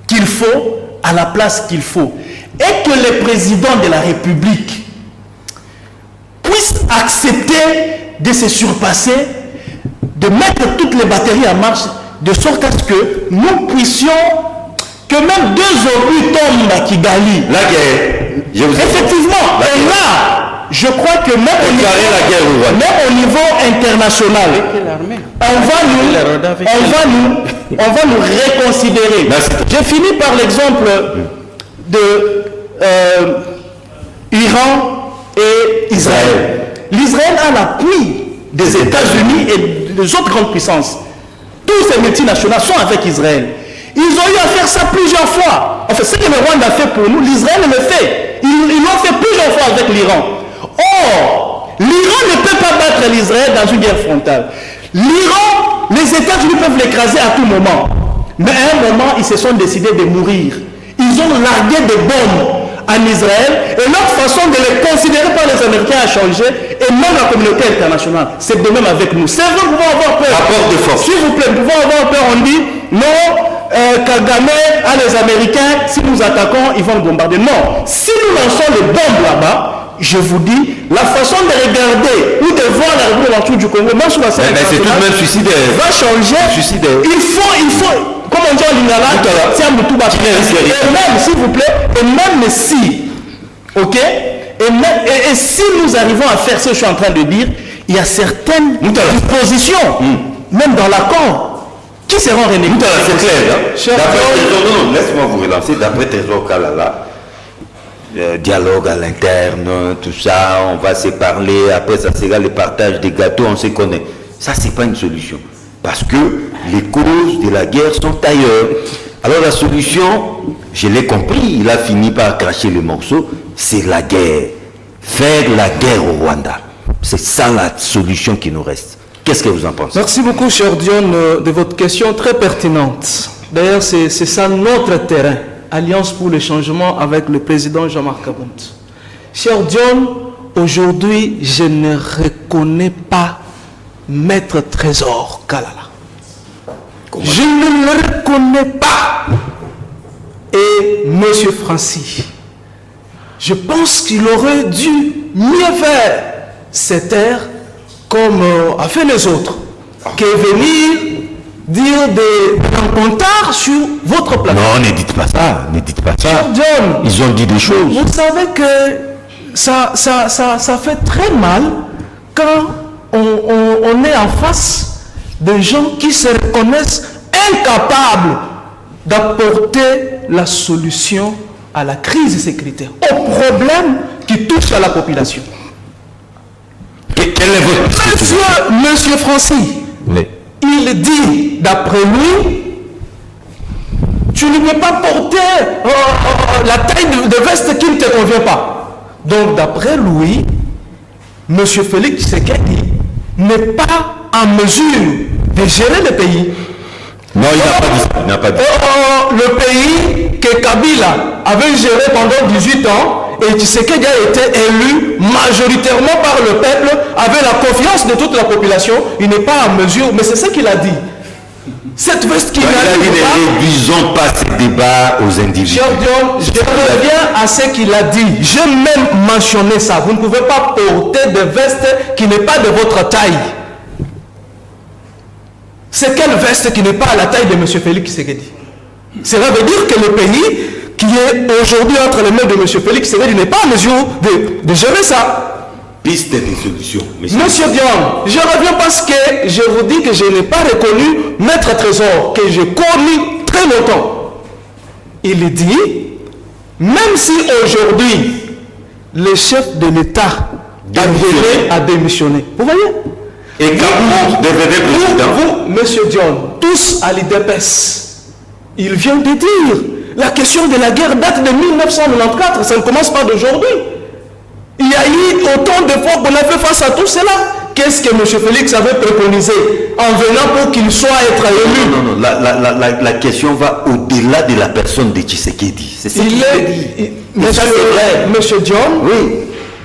qu'il faut à la place qu'il faut. Et que le président de la République puisse accepter de se surpasser, de mettre toutes les batteries en marche, de sorte à ce que nous puissions, que même 2 obus tombent à Kigali. La guerre. Je vous Effectivement, La et guerre. là, je crois que même la guerre au Rwanda. même au niveau international, on va nous reconsidérer. Merci. Je finis par l'exemple de Iran et Israël. L'Israël a l'appui des États-Unis et des autres grandes puissances. Tous ces multinationales sont avec Israël. Ils ont eu à faire ça plusieurs fois. Enfin, ce que le Rwanda a fait pour nous, l'Israël le fait. Ils l'ont fait plusieurs fois avec l'Iran. Or, l'Iran ne peut pas battre l'Israël dans une guerre frontale. L'Iran, les États-Unis peuvent l'écraser à tout moment. Mais à un moment, ils se sont décidés de mourir. Ils ont largué des bombes en Israël et leur façon de les considérer par les Américains a changé et même la communauté internationale. C'est de même avec nous. C'est vrai, nous pouvons avoir peur. Rapport de force. S'il vous plaît, nous pouvons avoir peur. On dit non, Kagame a les Américains, si nous attaquons, ils vont nous bombarder. Non, si nous lançons les bombes là-bas, je vous dis, la façon de regarder ou de voir la République autour du Congo, même sur la scène Mais c'est tout de même suicidaire. va changer. Suicidaire. Il faut, comme on dit en lingala, c'est un Mutuba. Et même, s'il vous plaît, et même si, ok, et si nous arrivons à faire ce que je suis en train de dire, il y a certaines dispositions, même dans l'accord, qui seront renégociées. C'est clair. Cher Non, laisse-moi vous relancer. D'après Trésor Kalala, dialogue à l'interne, tout ça, on va se parler, après ça sera le partage des gâteaux, on se connaît. Ça, c'est pas une solution. Parce que les causes de la guerre sont ailleurs. Alors la solution, je l'ai compris, il a fini par cracher le morceau, c'est la guerre. Faire la guerre au Rwanda. C'est ça la solution qui nous reste. Qu'est-ce que vous en pensez? Merci beaucoup, cher Dion, de votre question très pertinente. D'ailleurs, c'est ça notre terrain. Alliance pour le changement avec le président Jean-Marc Kabound. Cher Dion, aujourd'hui, je ne reconnais pas Maître Trésor Kalala. Je ne le reconnais pas. Et Monsieur Francis, je pense qu'il aurait dû mieux faire se taire comme a fait les autres, que venir dire des rencontres sur votre plateforme. Non, ne dites pas ça, ne dites pas ça. Cher John, Ils ont dit des choses. vous savez que ça fait très mal quand on est en face de gens qui se reconnaissent incapables d'apporter la solution à la crise sécuritaire, au problème qui touche à la population. Quel est votre Monsieur Francis, Mais, il dit, d'après lui, tu ne peux pas porter la taille de veste qui ne te convient pas. Donc, d'après lui, M. Félix Tshisekedi n'est pas en mesure de gérer le pays. non, il n'a pas dit ça. Il n'a pas dit ça. Le pays que Kabila avait géré pendant 18 ans, et Tshisekedi a été élu majoritairement par le peuple, avec la confiance de toute la population, il n'est pas en mesure, mais c'est ce qu'il a dit. Cette veste qu'il Il a dit n'arrive pas... ne réduisons pas ce débat aux individus. Cher Dion, je reviens à ce qu'il a dit. J'ai même mentionné ça. Vous ne pouvez pas porter de veste qui n'est pas de votre taille. C'est quelle veste qui n'est pas à la taille de M. Félix Tshisekedi? Cela veut dire que le pays, qui est aujourd'hui entre les mains de M. Félix Tshisekedi n'est pas en mesure de gérer ça. Piste des solutions. Monsieur Dion, je reviens parce que je vous dis que je n'ai pas reconnu Maître Trésor, que j'ai connu très longtemps. Il dit, même si aujourd'hui, le chef de l'État a démissionné. Vous voyez? Et quand vous devenez président, vous, monsieur Dion, tous à l'IDPS, il vient de dire, la question de la guerre date de 1994, ça ne commence pas d'aujourd'hui. Il y a eu autant d'efforts qu'on a fait face à tout cela. Qu'est-ce que M. Félix avait préconisé en venant pour qu'il soit être élu? Non, la question va au-delà de la personne de Tshisekedi. C'est ce qu'il dit. Monsieur John, oui.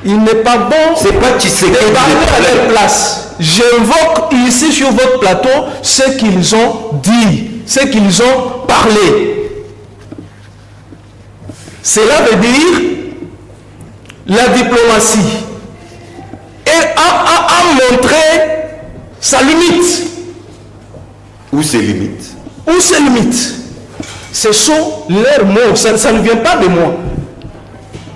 Il n'est pas bon c'est pas Tshisekedi de parler à leur place. J'invoque ici sur votre plateau ce qu'ils ont dit, ce qu'ils ont parlé. Cela veut dire la diplomatie a montré sa limite. Où ses limites? Où ses limites? Ce sont leurs mots, ça ne vient pas de moi.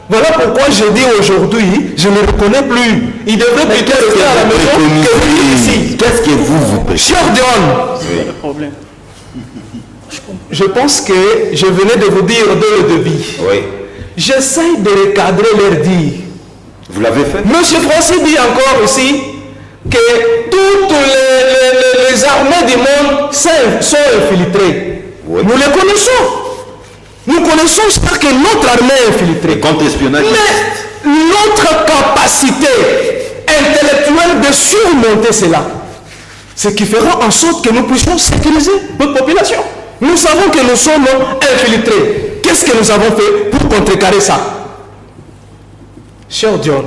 Voilà pourquoi je dis aujourd'hui, je ne le reconnais plus. Il devrait plutôt rester à la maison que venir ici. Qu'est-ce que vous préférez? Cher Dion, je pense que je venais de vous dire dès le début. Oui. J'essaie de recadrer leur dire. Vous l'avez fait? Monsieur Francis dit encore aussi que toutes les armées du monde sont infiltrées. Oui. Nous les connaissons. Nous connaissons ce que notre armée est infiltrée. Contre-espionnage. Mais notre capacité intellectuelle de surmonter cela, ce qui fera en sorte que nous puissions sécuriser notre population. Nous savons que nous sommes infiltrés. Qu'est-ce que nous avons fait pour contrecarrer ça? Cher John,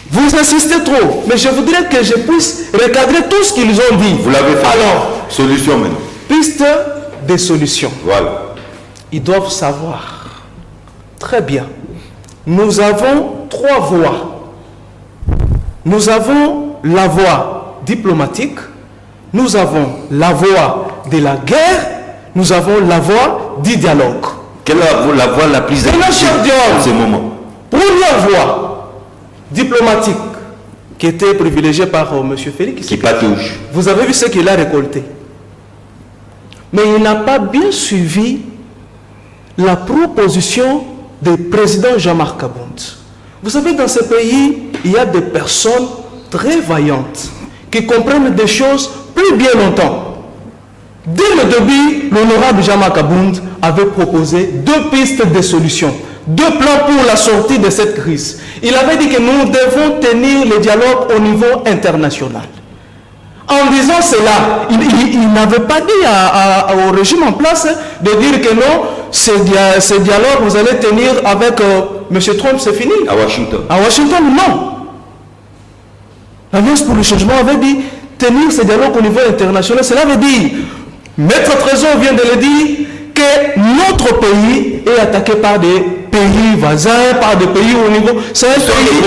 vous insistez trop, mais je voudrais que je puisse recadrer tout ce qu'ils ont dit. Vous l'avez fait. Alors, solution maintenant. piste des solutions. Voilà. Ils doivent savoir. Très bien. Nous avons trois voies. Nous avons la voie diplomatique, nous avons la voie de la guerre, nous avons la voie du dialogue. Quelle est la voie la plus efficace en ce moment? Première voie diplomatique qui était privilégiée par M. Félix. Qui patouche. Vous avez vu ce qu'il a récolté. Mais il n'a pas bien suivi la proposition du président Jean-Marc Abound. Vous savez, dans ce pays, il y a des personnes très vaillantes qui comprennent des choses plus bien longtemps. Dès le début, l'honorable Jean-Marc Abound avait proposé deux pistes de solutions, deux plans pour la sortie de cette crise. Il avait dit que nous devons tenir le dialogue au niveau international. En disant cela, il n'avait pas dit au régime en place de dire que non, ce dialogue, vous allez tenir avec M. Trump, c'est fini. À Washington. À Washington, non. L'Alliance pour le changement avait dit tenir ce dialogue au niveau international. Cela veut dire, Maître Trésor vient de le dire, que notre pays est attaqué par des pays voisins, par des pays au niveau... C'est un pays...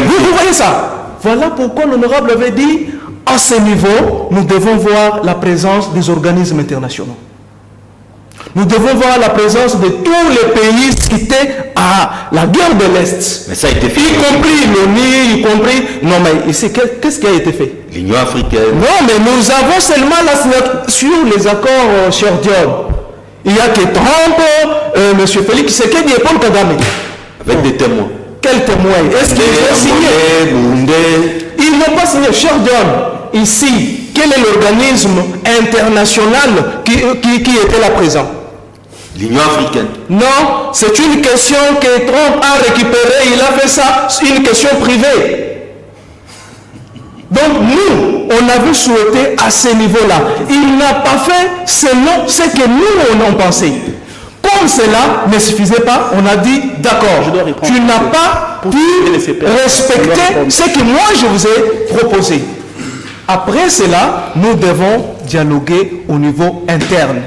Vous voyez ça? Voilà pourquoi l'honorable avait dit, à ce niveau, nous devons voir la présence des organismes internationaux. Nous devons voir la présence de tous les pays cités à la guerre de l'Est. Mais ça a été fait. Y compris l'ONU, y compris... Non, mais ici, qu'est-ce qui a été fait? L'Union africaine. Non, mais nous avons seulement la signature sur les accords, cher Dion. Il n'y a que Trump, M. Félix Tshisekedi et Paul Kagame. Avec des témoins. Quels témoins? Est-ce qu'ils ont signé? Ils n'ont pas signé, cher Dion. Ici, quel est l'organisme international qui était là présent? L'Union africaine. Non, c'est une question que Trump a récupérée. Il a fait ça, une question privée. Donc nous, on avait souhaité à ce niveau-là. Il n'a pas fait selon ce que nous, on en pensait. Comme cela ne suffisait pas, on a dit, d'accord, tu n'as pas pu respecter ce que moi je vous ai proposé. Après cela, nous devons dialoguer au niveau interne.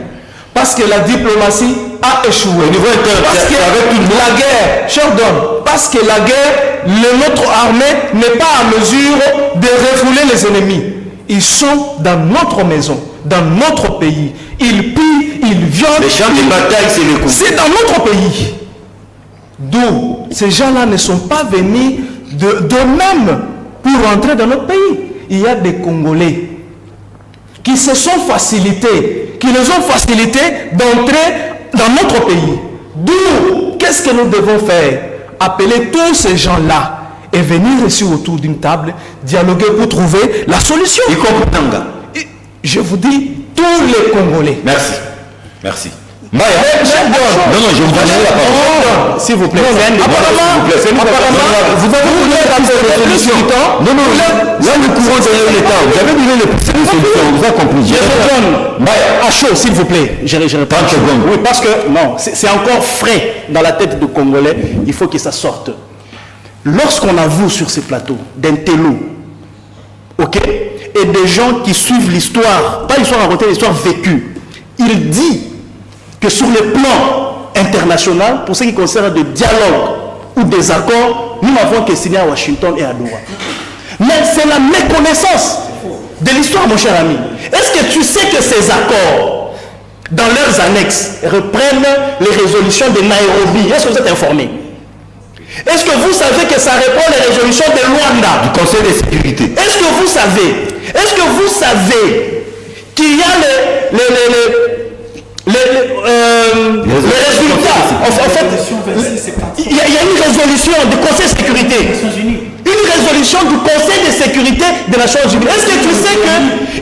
Parce que la diplomatie a échoué. Au niveau interne, parce que la guerre, Chardon, parce que la guerre, notre armée n'est pas à mesure de refouler les ennemis. Ils sont dans notre maison, dans notre pays. ils pillent, ils violent. Les champs de bataille, c'est les coups. C'est dans notre pays. D'où ces gens-là ne sont pas venus d'eux-mêmes pour rentrer dans notre pays. Il y a des Congolais qui se sont facilités, qui les ont facilités d'entrer dans notre pays. D'où, qu'est-ce que nous devons faire? Appeler tous ces gens-là et venir ici autour d'une table, dialoguer pour trouver la solution. Je vous dis, tous les Congolais. Merci. Merci. Maya, non, je vous donne la parole. S'il vous plaît. Apparemment, vous avez donné la solution. Non, là, nous courons derrière l'État. Vous avez donné les solutions. Vous avez compris. Je redonne Maya à chaud, s'il vous plaît. Je réponds. Oui, parce que, non, c'est encore frais dans la tête du Congolais. Il faut que ça sorte. Lorsqu'on avoue sur ces plateaux d'un télo, ok, et des gens qui suivent l'histoire, pas l'histoire racontée, l'histoire vécue, il dit que sur le plan international, pour ce qui concerne des dialogues ou des accords, nous n'avons que signé à Washington et à Doha. Mais c'est la méconnaissance de l'histoire, mon cher ami. Est-ce que tu sais que ces accords, dans leurs annexes, reprennent les résolutions de Nairobi? Est-ce que vous êtes informé? Est-ce que vous savez que ça reprend les résolutions de Luanda? Du Conseil de sécurité. Est-ce que vous savez qu'il y a les résultats? En fait, il y a une résolution du Conseil de sécurité. Une résolution du Conseil de sécurité des Nations Unies. Est-ce que tu sais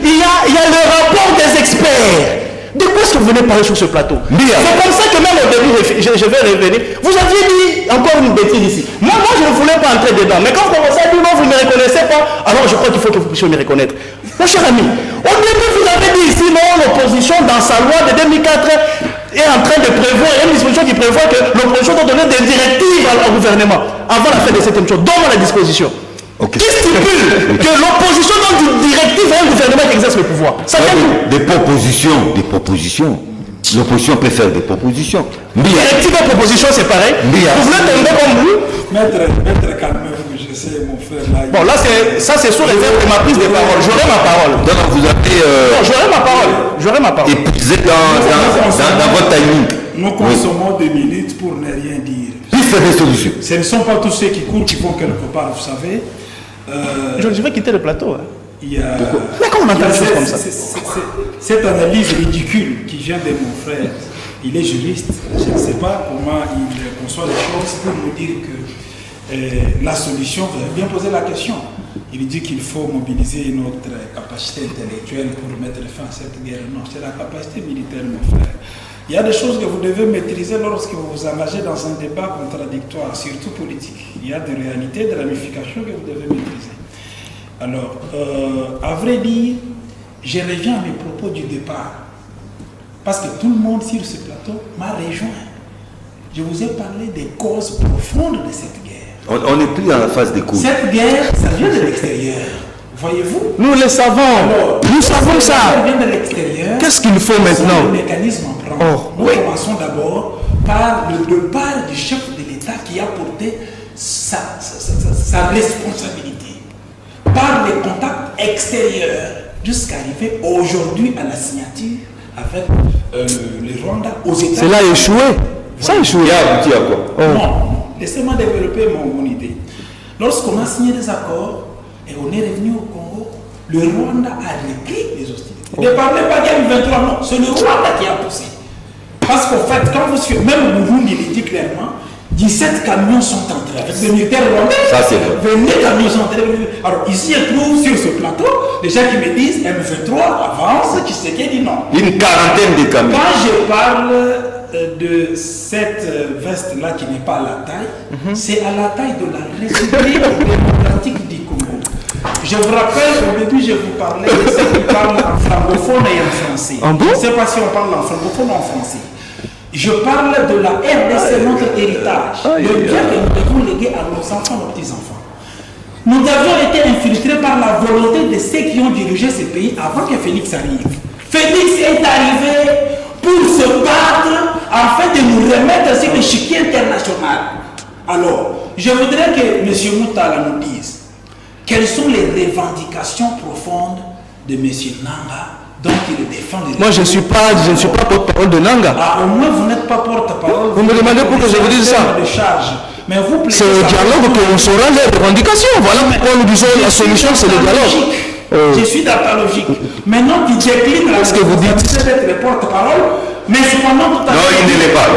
qu'il y a le rapport des experts? De quoi est-ce que vous venez parler sur ce plateau? C'est comme ça que même au début, je vais revenir. Vous aviez dit encore une bêtise ici. Moi, je ne voulais pas entrer dedans. Mais quand vous commencez à dire non, vous ne me reconnaissez pas, alors je crois qu'il faut que vous puissiez me reconnaître. Mon cher ami, au début, vous avez dit ici, non, l'opposition, dans sa loi de 2004, est en train de prévoir, il y a une disposition qui prévoit que l'opposition doit donner des directives au gouvernement avant la fin de cette émission. Donne-moi la disposition. Okay. Qui stipule que l'opposition donne une directive à un gouvernement qui exerce le pouvoir? Ça vient d'où? Des propositions. L'opposition peut faire des propositions. Directive et proposition, c'est pareil. Vous voulez tomber comme vous? Maître, calmez-vous, je sais, mon frère. Là, bon, là, c'est sous réserve de ma prise de parole. J'aurai ma parole. Donc, vous avez... Non, j'aurai ma parole. épuisé dans votre timing. Nous consommons 2 minutes pour ne rien dire. Puis faire des solutions. Ce ne sont pas tous ceux qui courent qui vont quelque part, vous savez. Je vais quitter le plateau. Hein. Il y a, mais comment on entend des choses comme ça? Cette analyse ridicule qui vient de mon frère, il est juriste, je ne sais pas comment il conçoit les choses pour nous dire que la solution, vous avez bien posé la question. Il dit qu'il faut mobiliser notre capacité intellectuelle pour mettre fin à cette guerre. Non, c'est la capacité militaire, mon frère. Il y a des choses que vous devez maîtriser lorsque vous vous engagez dans un débat contradictoire, surtout politique. Il y a des réalités, des ramifications que vous devez maîtriser. Alors, à vrai dire, je reviens à mes propos du départ. Parce que tout le monde sur ce plateau m'a rejoint. Je vous ai parlé des causes profondes de cette guerre. On n'est plus dans la phase des causes. Cette guerre, ça vient de l'extérieur. Voyez-vous? Nous le savons. Alors, nous savons ça. Ça vient de l'extérieur. Qu'est-ce qu'il faut maintenant? Le mécanisme en prend. Nous commençons d'abord par le départ du chef de l'État qui a porté sa responsabilité. Par les contacts extérieurs, jusqu'à arriver aujourd'hui à la signature avec le Rwanda aux États-Unis. C'est là échoué. Ça a échoué. Abouti à quoi? Non, laissez-moi développer mon idée. Lorsqu'on a signé des accords et on est revenu au Congo, le Rwanda a repris les hostilités. Ne parlez pas d'M23, non, c'est le Rwanda qui a poussé. Parce qu'en fait, quand vous suivez, même Burundi il dit clairement, 17 camions sont entrés avec des militaires rwandais. Ça, c'est vrai. 22 camions sont entrés. Alors ici, je trouve sur ce plateau des gens qui me disent M23 avance, qui sait qui dit non. Une quarantaine de camions. Quand je parle de cette veste-là qui n'est pas à la taille, c'est à la taille de la République démocratique du Congo. Je vous rappelle, au début, je vous parlais de ceux qui parlent en francophone et en français. Je ne sais pas si on parle en francophone ou en français. Je parle de la RDC, notre héritage, le bien que nous devons léguer à nos enfants, nos petits-enfants. Nous avions été infiltrés par la volonté de ceux qui ont dirigé ce pays avant que Félix arrive. Félix est arrivé pour se battre afin de nous remettre sur l'échiquier international. Alors, je voudrais que M. Moutala nous dise quelles sont les revendications profondes de M. Nanga Donc il défend les... Moi, je ne suis pas porte-parole de Nanga. Ah, au moins, vous n'êtes pas porte-parole. Vous me demandez pour que je vous dise ça. Mais vous C'est au dialogue qu'on saura les revendications. Voilà pourquoi nous disons la solution, c'est le dialogue. Je suis dans ta logique. Maintenant, tu déclines la responsabilité d'être le porte-parole, mais cependant, tout à Non, il ne l'est pas.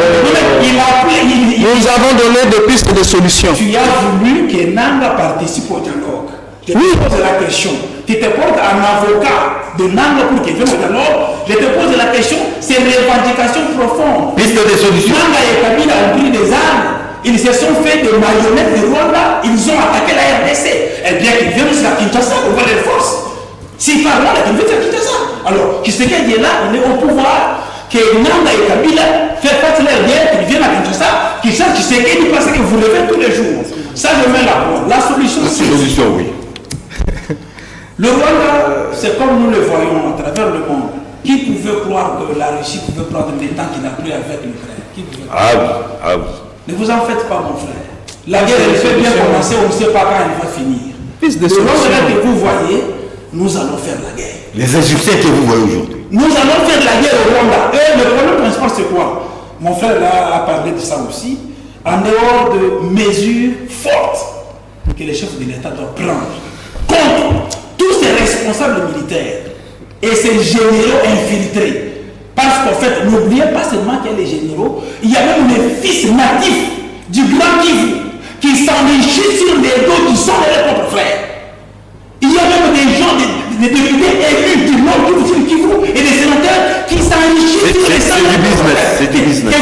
Nous avons donné des pistes de solutions. Tu as voulu que Nanga participe au dialogue. Je te pose la question. Tu te portes un avocat de Nanga pour qu'il vienne au dialogue. Je te pose la question, ces revendications profondes. Piste de solution. Nanga et Kabila ont pris des armes. Ils se sont fait de marionnettes de Rwanda. Ils ont attaqué la RDC. Et bien qu'ils viennent jusqu'à Kinshasa pour voir les forces. S'ils parlent là, ils viennent à Kinshasa. Alors, Tshisekedi est là, il est au pouvoir. Que Nanga et Kabila fassent face leur guerre, qu'ils viennent à Kinshasa, qu'ils sachent Tshisekedi parce que vous le faites tous les jours. Ça, je mets là. La solution, c'est... Solution, oui. Le Rwanda, c'est comme nous le voyons à travers le monde. Qui pouvait croire que la Russie pouvait prendre des temps qu'il n'a plus avec l'Ukraine? Ah oui, ah oui. Ne vous en faites pas, mon frère. La guerre, elle fait bien commencer, on ne sait pas quand elle va finir. Le Rwanda que vous voyez, nous allons faire la guerre. Les Égyptiens que vous voyez aujourd'hui. Nous allons faire la guerre au Rwanda. Et le problème principal, c'est quoi? Mon frère là a parlé de ça aussi. En dehors de mesures fortes que les chefs de l'État doivent prendre contre tous ces responsables militaires et ces généraux infiltrés. Parce qu'en fait, n'oubliez pas seulement qu'il y a les généraux, il y a même les fils natifs du Grand Kivu qui s'enrichissent sur les dos qui sont leurs propres frères. Il y a même des gens, des députés élus du Nord Kivu et des sénateurs qui s'enrichissent sur les salaires. C'est du business.